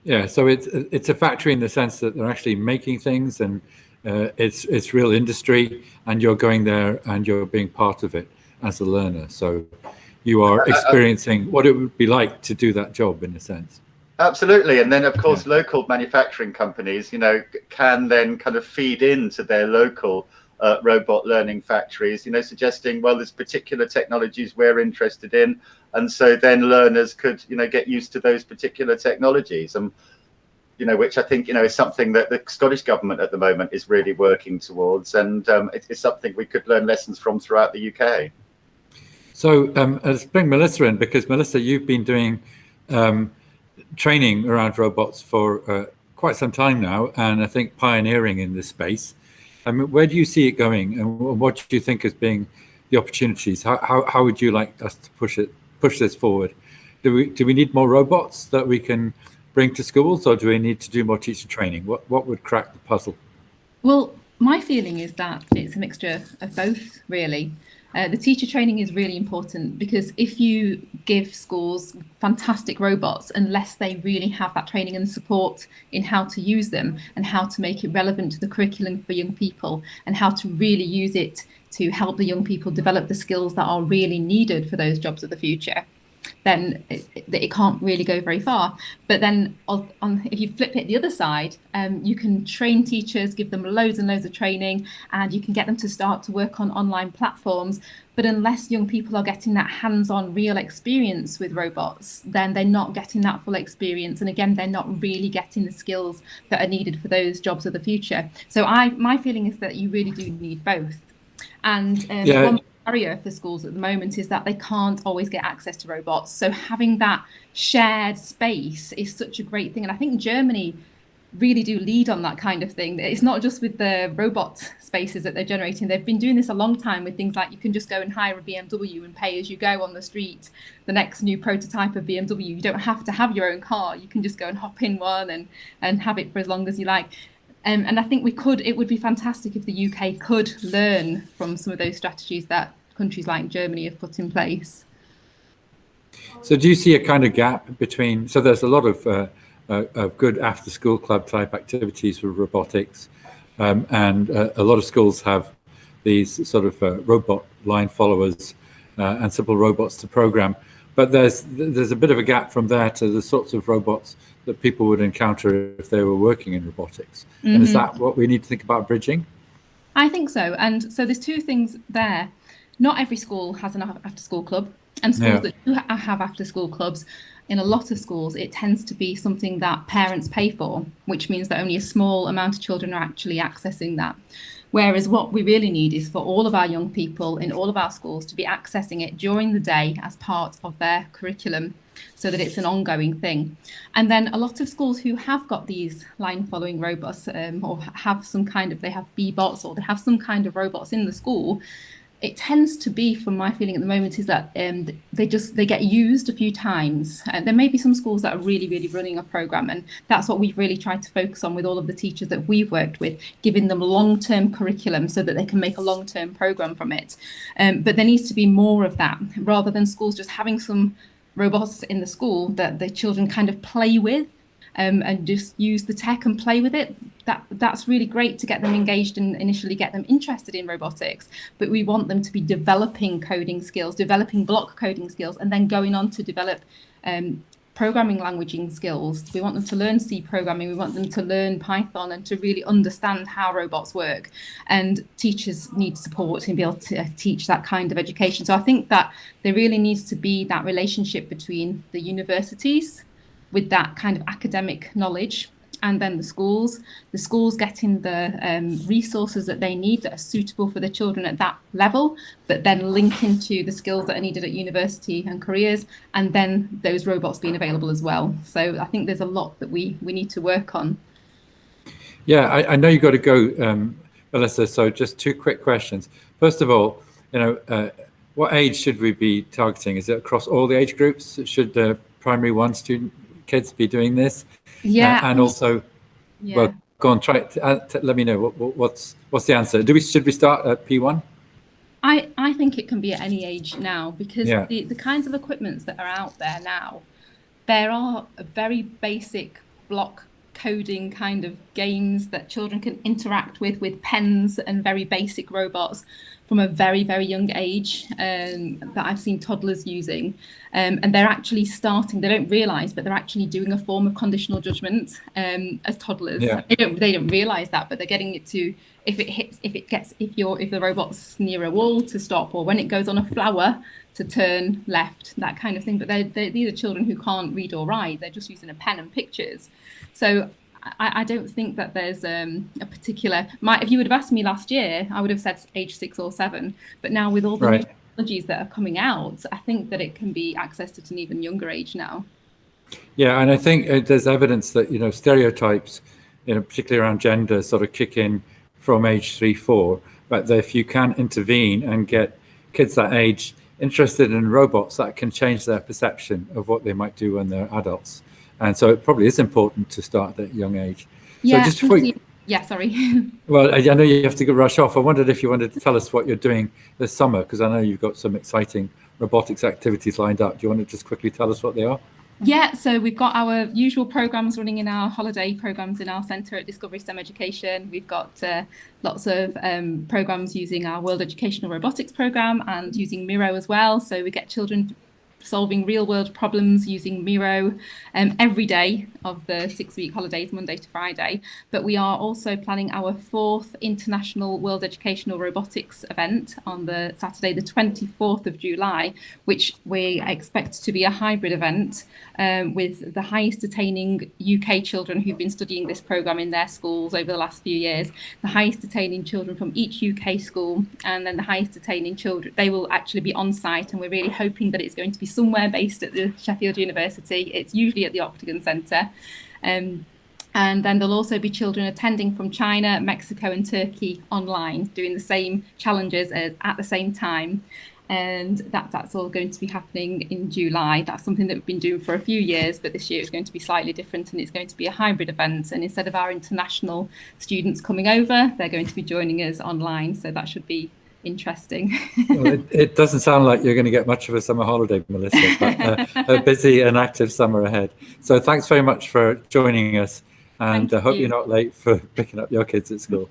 Yeah, so it's a factory in the sense that they're actually making things, and it's real industry, and you're going there and you're being part of it as a learner. So you are experiencing what it would be like to do that job, in a sense. Absolutely. And then, of course, local manufacturing companies, can then kind of feed into their local robot learning factories, suggesting, well, there's particular technologies we're interested in. And so then learners could, get used to those particular technologies. And, which I think, is something that the Scottish government at the moment is really working towards. And it's something we could learn lessons from throughout the UK. So let's bring Melissa in, because Melissa, you've been doing training around robots for quite some time now, and I think pioneering in this space. Where do you see it going, and what do you think as being the opportunities? How would you like us to push this forward? Do we need more robots that we can bring to schools, or do we need to do more teacher training? What would crack the puzzle? Well, my feeling is that it's a mixture of both, really. The teacher training is really important, because if you give schools fantastic robots, unless they really have that training and support in how to use them and how to make it relevant to the curriculum for young people, and how to really use it to help the young people develop the skills that are really needed for those jobs of the future, then it can't really go very far. But then if you flip it the other side, you can train teachers, give them loads and loads of training, and you can get them to start to work on online platforms. But unless young people are getting that hands-on real experience with robots, then they're not getting that full experience. And again, they're not really getting the skills that are needed for those jobs of the future. So my feeling is that you really do need both. And one barrier for schools at the moment is that they can't always get access to robots. So having that shared space is such a great thing. And I think Germany really do lead on that kind of thing. It's not just with the robot spaces that they're generating. They've been doing this a long time with things like you can just go and hire a BMW and pay as you go on the street. The next new prototype of BMW, you don't have to have your own car. You can just go and hop in one and have it for as long as you like. And I think it would be fantastic if the UK could learn from some of those strategies that countries like Germany have put in place. So do you see a kind of gap between, so there's a lot of good after school club type activities with robotics, and a lot of schools have these sort of robot line followers and simple robots to program. But there's a bit of a gap from there to the sorts of robots that people would encounter if they were working in robotics. Mm-hmm. And is that what we need to think about bridging? I think so. And so there's two things there. Not every school has an after-school club, and schools that do have after-school clubs, in a lot of schools, it tends to be something that parents pay for, which means that only a small amount of children are actually accessing that. Whereas what we really need is for all of our young people in all of our schools to be accessing it during the day as part of their curriculum, so that it's an ongoing thing. And then a lot of schools who have got these line following robots, or have some kind of, they have B-bots, or they have some kind of robots in the school, it tends to be, from my feeling at the moment, is that they get used a few times. There may be some schools that are really, really running a program, and that's what we've really tried to focus on with all of the teachers that we've worked with, giving them long-term curriculum so that they can make a long-term program from it. But there needs to be more of that, rather than schools just having some robots in the school that the children kind of play with, and just use the tech and play with it. That's really great to get them engaged and initially get them interested in robotics, but we want them to be developing coding skills, developing block coding skills, and then going on to develop programming languaging skills. We want them to learn C programming, we want them to learn Python, and to really understand how robots work. And teachers need support and be able to teach that kind of education. So I think that there really needs to be that relationship between the universities with that kind of academic knowledge, and then the schools getting the resources that they need that are suitable for the children at that level, but then link into the skills that are needed at university and careers, and then those robots being available as well. So I think there's a lot that we need to work on. Yeah, I know you've got to go, Melissa, so just two quick questions. First of all, what age should we be targeting? Is it across all the age groups? Should the primary one kids be doing this? Yeah. And also, well, go on, try it. Let me know what's the answer. Should we start at P1? I think it can be at any age now, because the kinds of equipments that are out there now, there are very basic block coding kind of games that children can interact with pens and very basic robots from a very, very young age, that I've seen toddlers using. And they're actually starting, they don't realise, but they're actually doing a form of conditional judgment as toddlers. Yeah. They don't realise that, but they're getting it to, if the robot's near a wall, to stop, or when it goes on a flower to turn left, that kind of thing. But these are children who can't read or write, they're just using a pen and pictures. So I don't think that there's a particular, if you would have asked me last year, I would have said age 6 or 7. But now with all the new technologies that are coming out, I think that it can be accessed at an even younger age now. Yeah, and I think there's evidence that, stereotypes, particularly around gender, sort of kick in from age 3, 4. But if you can intervene and get kids that age interested in robots, that can change their perception of what they might do when they're adults. And so it probably is important to start at a young age. Yeah, so just sorry. Well, I know you have to rush off. I wondered if you wanted to tell us what you're doing this summer, because I know you've got some exciting robotics activities lined up. Do you want to just quickly tell us what they are? Yeah, so we've got our usual programs running in our holiday programs in our centre at Discovery STEM Education. We've got lots of programs using our World Educational Robotics programme and using Miro as well. So we get children solving real-world problems using Miro every day of the 6-week holidays, Monday to Friday. But we are also planning our 4th International World Educational Robotics event on the Saturday, the 24th of July, which we expect to be a hybrid event with the highest attaining UK children who've been studying this programme in their schools over the last few years, the highest attaining children from each UK school, and then the highest attaining children. They will actually be on site, and we're really hoping that it's going to be somewhere based at the Sheffield University. It's usually at the Octagon Centre. And then there'll also be children attending from China, Mexico and Turkey online, doing the same challenges at the same time. And that's all going to be happening in July. That's something that we've been doing for a few years, but this year it's going to be slightly different, and it's going to be a hybrid event. And instead of our international students coming over, they're going to be joining us online. So that should be interesting. Well, it doesn't sound like you're going to get much of a summer holiday, Melissa, but a busy and active summer ahead. So thanks very much for joining us, and I hope you're not late for picking up your kids at school.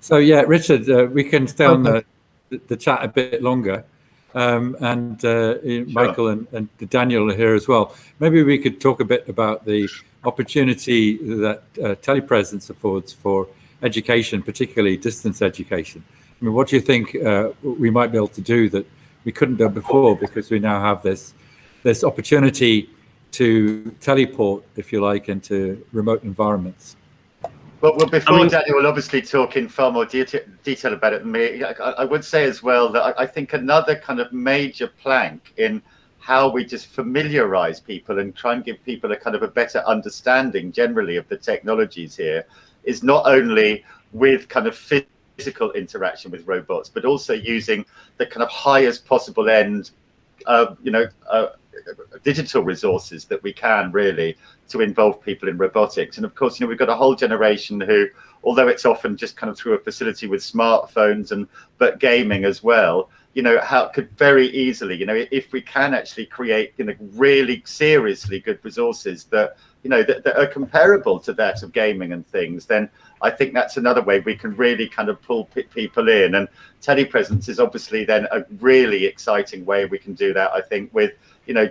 So yeah, Richard, we can stay on the chat a bit longer, and Michael and Daniel are here as well. Maybe we could talk a bit about the opportunity that telepresence affords for education, particularly distance education. I mean, what do you think we might be able to do that we couldn't do before, because we now have this opportunity to teleport, if you like, into remote environments? Well, before Daniel will obviously talk in far more detail about it than me, I would say as well that I think another kind of major plank in how we just familiarize people and try and give people a kind of a better understanding generally of the technologies here is not only with kind of physical interaction with robots, but also using the kind of highest possible end of, digital resources that we can really to involve people in robotics. And of course, we've got a whole generation who, although it's often just kind of through a facility with smartphones but gaming as well, how could very easily, if we can actually create, really seriously good resources that are comparable to that of gaming and things, then I think that's another way we can really kind of pull people in. And telepresence is obviously then a really exciting way we can do that, I think, with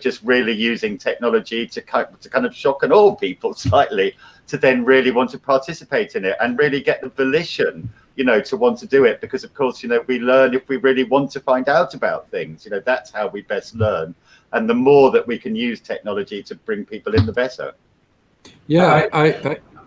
just really using technology to kind of shock and awe people slightly, to then really want to participate in it and really get the volition, to want to do it. Because of course, we learn if we really want to find out about things, that's how we best learn. And the more that we can use technology to bring people in, the better. Yeah,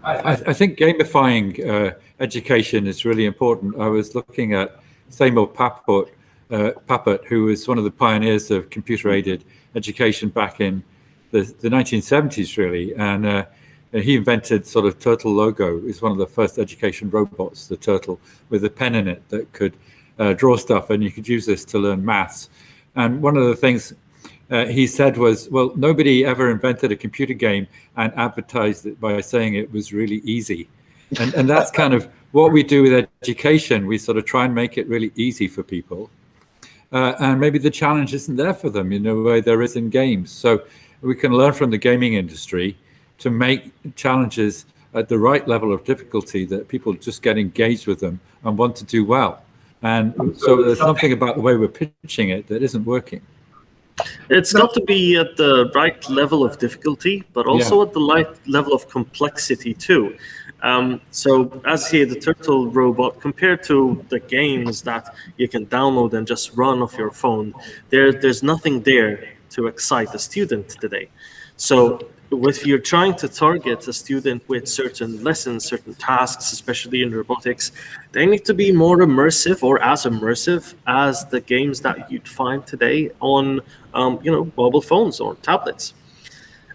I think gamifying education is really important. I was looking at Samuel Papert, who was one of the pioneers of computer-aided education back in the 1970s, really, and he invented sort of Turtle Logo. It's one of the first education robots, the Turtle, with a pen in it that could draw stuff, and you could use this to learn maths. And one of the things he said was, well, nobody ever invented a computer game and advertised it by saying it was really easy. And that's kind of what we do with education. We sort of try and make it really easy for people. And maybe the challenge isn't there for them in the way there is in games. So we can learn from the gaming industry to make challenges at the right level of difficulty that people just get engaged with them and want to do well. And so there's something about the way we're pitching it that isn't working. It's got to be at the right level of difficulty, but also at the right level of complexity too. So as here, the Turtle robot, compared to the games that you can download and just run off your phone, there's nothing there to excite a student today. So if you're trying to target a student with certain lessons, certain tasks, especially in robotics, they need to be more immersive or as immersive as the games that you'd find today on mobile phones or tablets.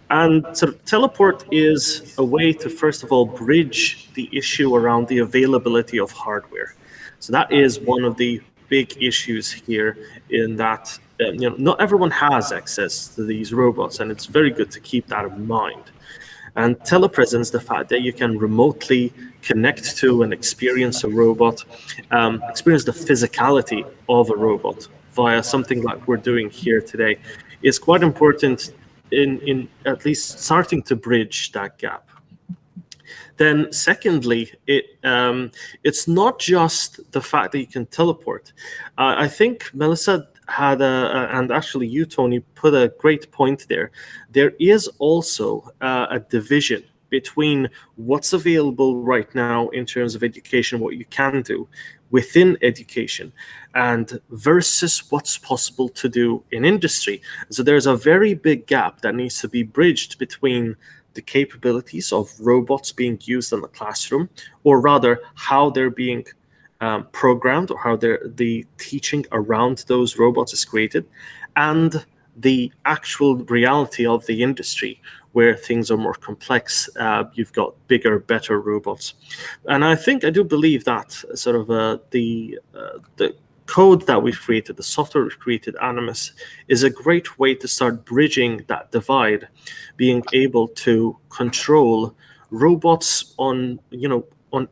And sort of teleport is a way to, first of all, bridge the issue around the availability of hardware. So that is one of the big issues here, in that not everyone has access to these robots, and it's very good to keep that in mind. And telepresence, the fact that you can remotely connect to and experience a robot, experience the physicality of a robot via something like we're doing here today, is quite important in at least starting to bridge that gap. Then secondly, it's not just the fact that you can teleport. I think, Melissa, had and actually you, Tony, put a great point there. There is also a division between what's available right now in terms of education, what you can do within education, and versus what's possible to do in industry. So there's a very big gap that needs to be bridged between the capabilities of robots being used in the classroom, or rather how they're being programmed, or how the teaching around those robots is created, and the actual reality of the industry, where things are more complex. You've got bigger, better robots. And I do believe that sort of the code that we've created, the software we've created, Animus, is a great way to start bridging that divide, being able to control robots on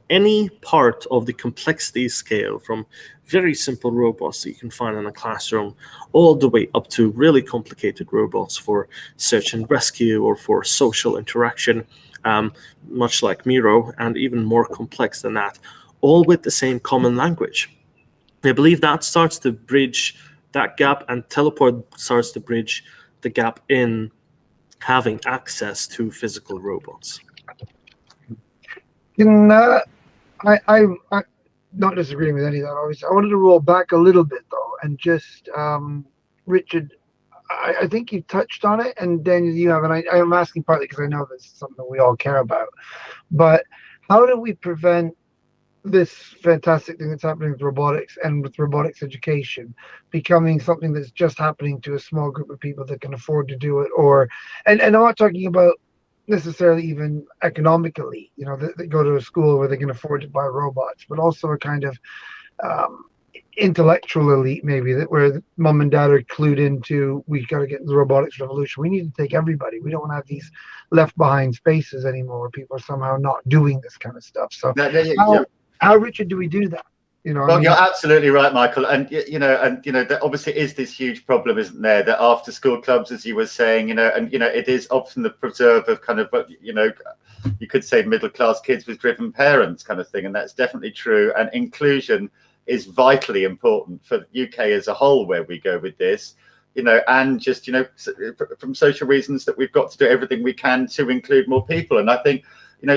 any part of the complexity scale, from very simple robots that you can find in a classroom all the way up to really complicated robots for search and rescue or for social interaction, much like Miro, and even more complex than that, all with the same common language. I believe that starts to bridge that gap, and Teleport starts to bridge the gap in having access to physical robots. I'm not disagreeing with any of that, obviously. I wanted to roll back a little bit, though, and just, Richard, I think you touched on it, and Daniel, you have, and I'm asking partly because I know this is something that we all care about. But how do we prevent this fantastic thing that's happening with robotics and with robotics education becoming something that's just happening to a small group of people that can afford to do it? And I'm not talking about necessarily even economically, that go to a school where they can afford to buy robots, but also a kind of intellectual elite, maybe, that where mom and dad are clued into, we got to get the robotics revolution. We need to take everybody. We don't want to have these left behind spaces anymore where people are somehow not doing this kind of stuff. So how, Richard, do we do that? Well, you're absolutely right, Michael, and there obviously is this huge problem, isn't there? That after school clubs, as you were saying, it is often the preserve of kind of, you could say middle class kids with driven parents, kind of thing, and that's definitely true. And inclusion is vitally important for the UK as a whole, where we go with this, and just from social reasons that we've got to do everything we can to include more people. And I think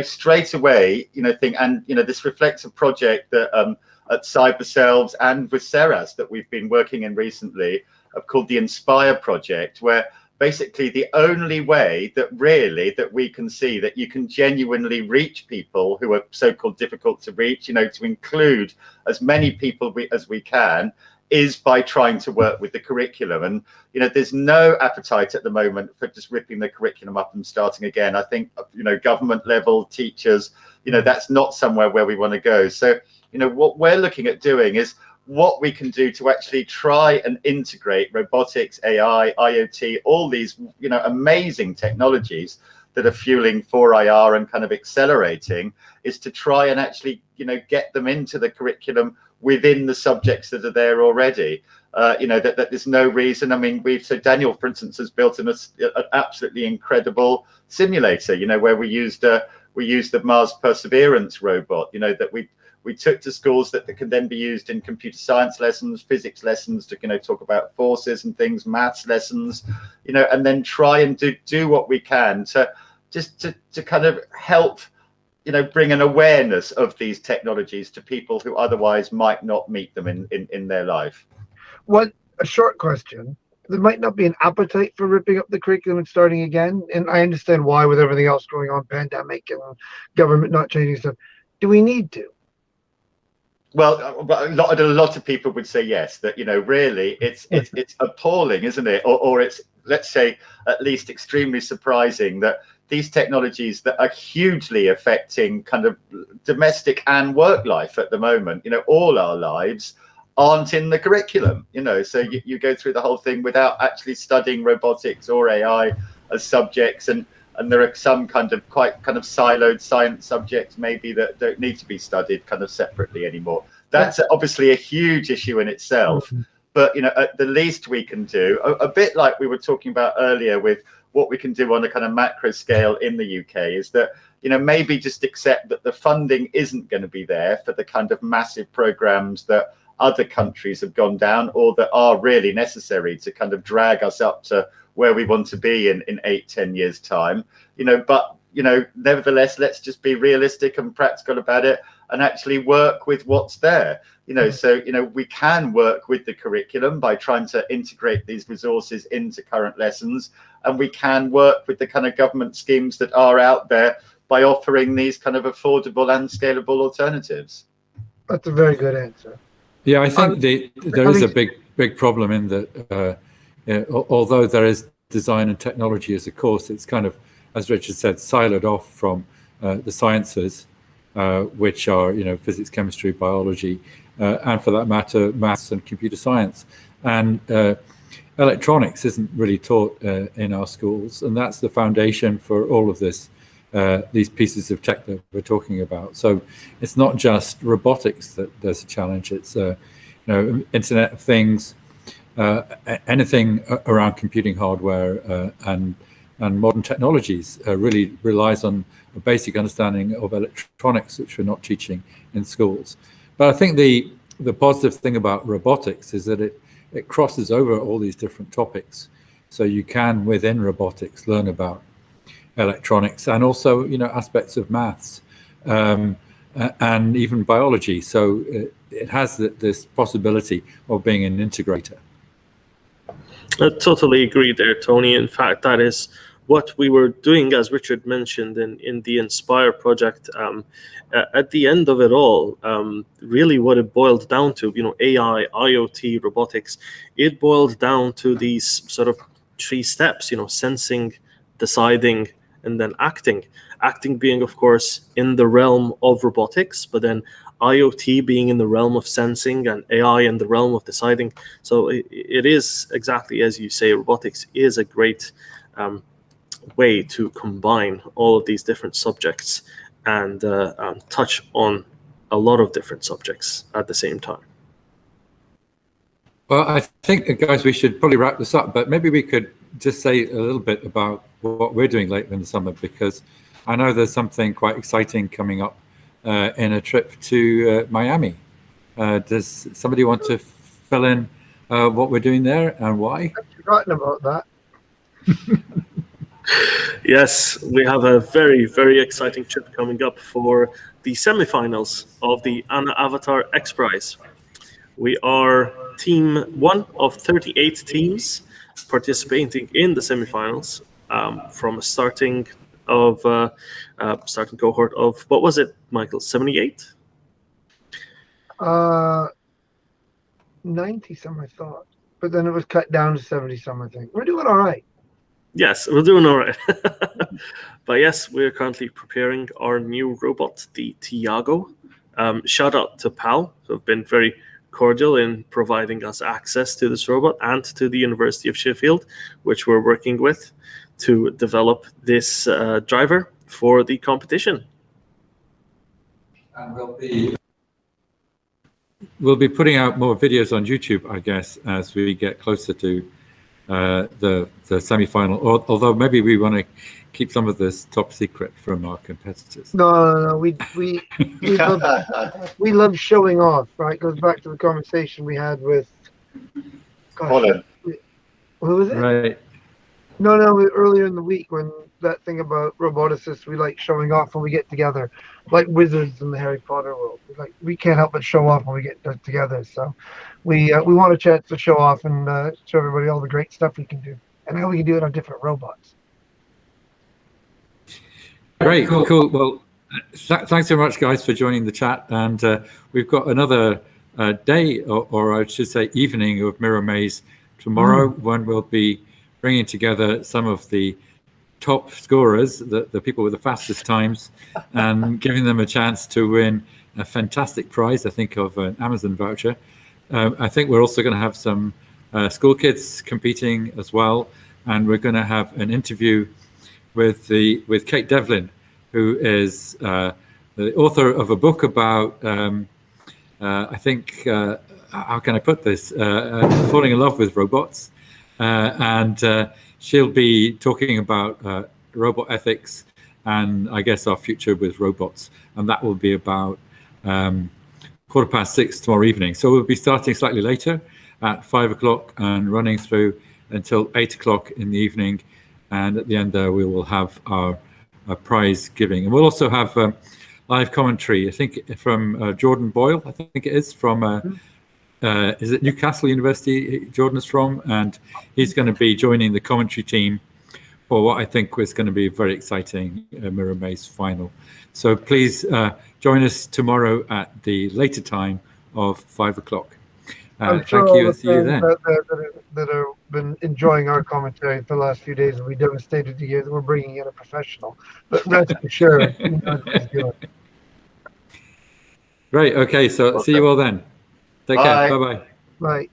straight away, this reflects a project that at Cyberselves and with RAS that we've been working in recently, called the Inspire project, where basically the only way that we can see that you can genuinely reach people who are so-called difficult to reach, to include as many people as we can, is by trying to work with the curriculum. And there's no appetite at the moment for just ripping the curriculum up and starting again. I think government level teachers, that's not somewhere where we want to go. So what we're looking at doing is what we can do to actually try and integrate robotics, AI, IoT, all these amazing technologies that are fueling 4IR and kind of accelerating, is to try and actually get them into the curriculum within the subjects that are there already. That there's no reason. I mean, so Daniel, for instance, has built an absolutely incredible simulator, where we used the Mars Perseverance robot, that we took to schools that can then be used in computer science lessons, physics lessons, to talk about forces and things, maths lessons, and then try and do what we can to kind of help bring an awareness of these technologies to people who otherwise might not meet them in their life. A short question. There might not be an appetite for ripping up the curriculum and starting again, and I understand why, with everything else going on, pandemic and government not changing stuff. Do we need to? Well, a lot of people would say yes, that really it's appalling, isn't it? Or it's, let's say, at least extremely surprising that these technologies that are hugely affecting kind of domestic and work life at the moment, all our lives, aren't in the curriculum. So you go through the whole thing without actually studying robotics or AI as subjects, and there are some kind of quite kind of siloed science subjects maybe that don't need to be studied kind of separately anymore. That's obviously a huge issue in itself. But at the least we can do, a bit like we were talking about earlier with what we can do on a kind of macro scale in the UK, is that maybe just accept that the funding isn't going to be there for the kind of massive programs that other countries have gone down, or that are really necessary to kind of drag us up to where we want to be in 8-10 years time. But nevertheless, let's just be realistic and practical about it and actually work with what's there. So we can work with the curriculum by trying to integrate these resources into current lessons, and we can work with the kind of government schemes that are out there by offering these kind of affordable and scalable alternatives. That's a very good answer. Yeah, I think there is a big problem in that although there is design and technology as a course, it's kind of, as Richard said, siloed off from the sciences, which are physics, chemistry, biology, and for that matter, maths and computer science. And electronics isn't really taught in our schools, and that's the foundation for all of this. These pieces of tech that we're talking about. So it's not just robotics that there's a challenge. It's Internet of Things, anything around computing hardware and modern technologies really relies on a basic understanding of electronics, which we're not teaching in schools. But I think the positive thing about robotics is that it crosses over all these different topics. So you can, within robotics, learn about electronics and also aspects of maths and even biology. So it has this possibility of being an integrator. I totally agree there, Tony. In fact, that is what we were doing, as Richard mentioned, in the Inspire project. At the end of it all, really what it boiled down to, AI, IoT, robotics, it boiled down to these sort of 3 steps, sensing, deciding, and then acting. Acting being, of course, in the realm of robotics, but then IoT being in the realm of sensing and AI in the realm of deciding. So it is exactly as you say, robotics is a great way to combine all of these different subjects and touch on a lot of different subjects at the same time. Well, I think, guys, we should probably wrap this up, but maybe we could just say a little bit about what we're doing later in the summer, because I know there's something quite exciting coming up in a trip to Miami. Does somebody want to fill in what we're doing there and why? I've forgotten about that. Yes, we have a very, very exciting trip coming up for the semifinals of the Anna Avatar X Prize. We are team 1 of 38 teams participating in the semifinals from a starting cohort of, what was it, Michael, 78? 90 some, I thought, but then it was cut down to 70 some, I think. We're doing all right. Yes, we're doing all right. But yes, we're currently preparing our new robot, the Tiago. Shout out to PAL, who have been very cordial in providing us access to this robot, and to the University of Sheffield, which we're working with to develop this driver for the competition. And we'll be putting out more videos on YouTube, I guess, as we get closer to the semi-final. Although maybe we want to keep some of this top secret from our competitors. No. We love showing off, right? It goes back to the conversation we had with Colin. Who was it? Right. No, earlier in the week, when that thing about roboticists, we like showing off when we get together, like wizards in the Harry Potter world. We can't help but show off when we get together. So we want a chance to show off and show everybody all the great stuff we can do and how we can do it on different robots. Great, cool. Well, thanks so much, guys, for joining the chat. And we've got another day, or I should say evening, of Miro Maze tomorrow, when we'll be bringing together some of the top scorers, the people with the fastest times, and giving them a chance to win a fantastic prize, I think, of an Amazon voucher. I think we're also going to have some school kids competing as well, and we're going to have an interview with Kate Devlin, who is the author of a book about, I think, how can I put this, falling in love with robots. And she'll be talking about robot ethics and, I guess, our future with robots. And that will be about 6:15 tomorrow evening. So we'll be starting slightly later at 5 o'clock and running through until 8 o'clock in the evening. And at the end there, we will have our prize giving. And we'll also have live commentary, I think, from Jordan Boyle, I think it is, from, is it Newcastle University Jordan is from? And he's going to be joining the commentary team for what I think was going to be a very exciting Miro Maze final. So please join us tomorrow at the later time of 5 o'clock. I'm Thank sure all you, the and see you fans then. that have been enjoying our commentary for the last few days will be devastated to hear that we're bringing in a professional. But rest assured, he knows what he's doing. Great, okay, so see you all then. Take care, bye-bye. Bye.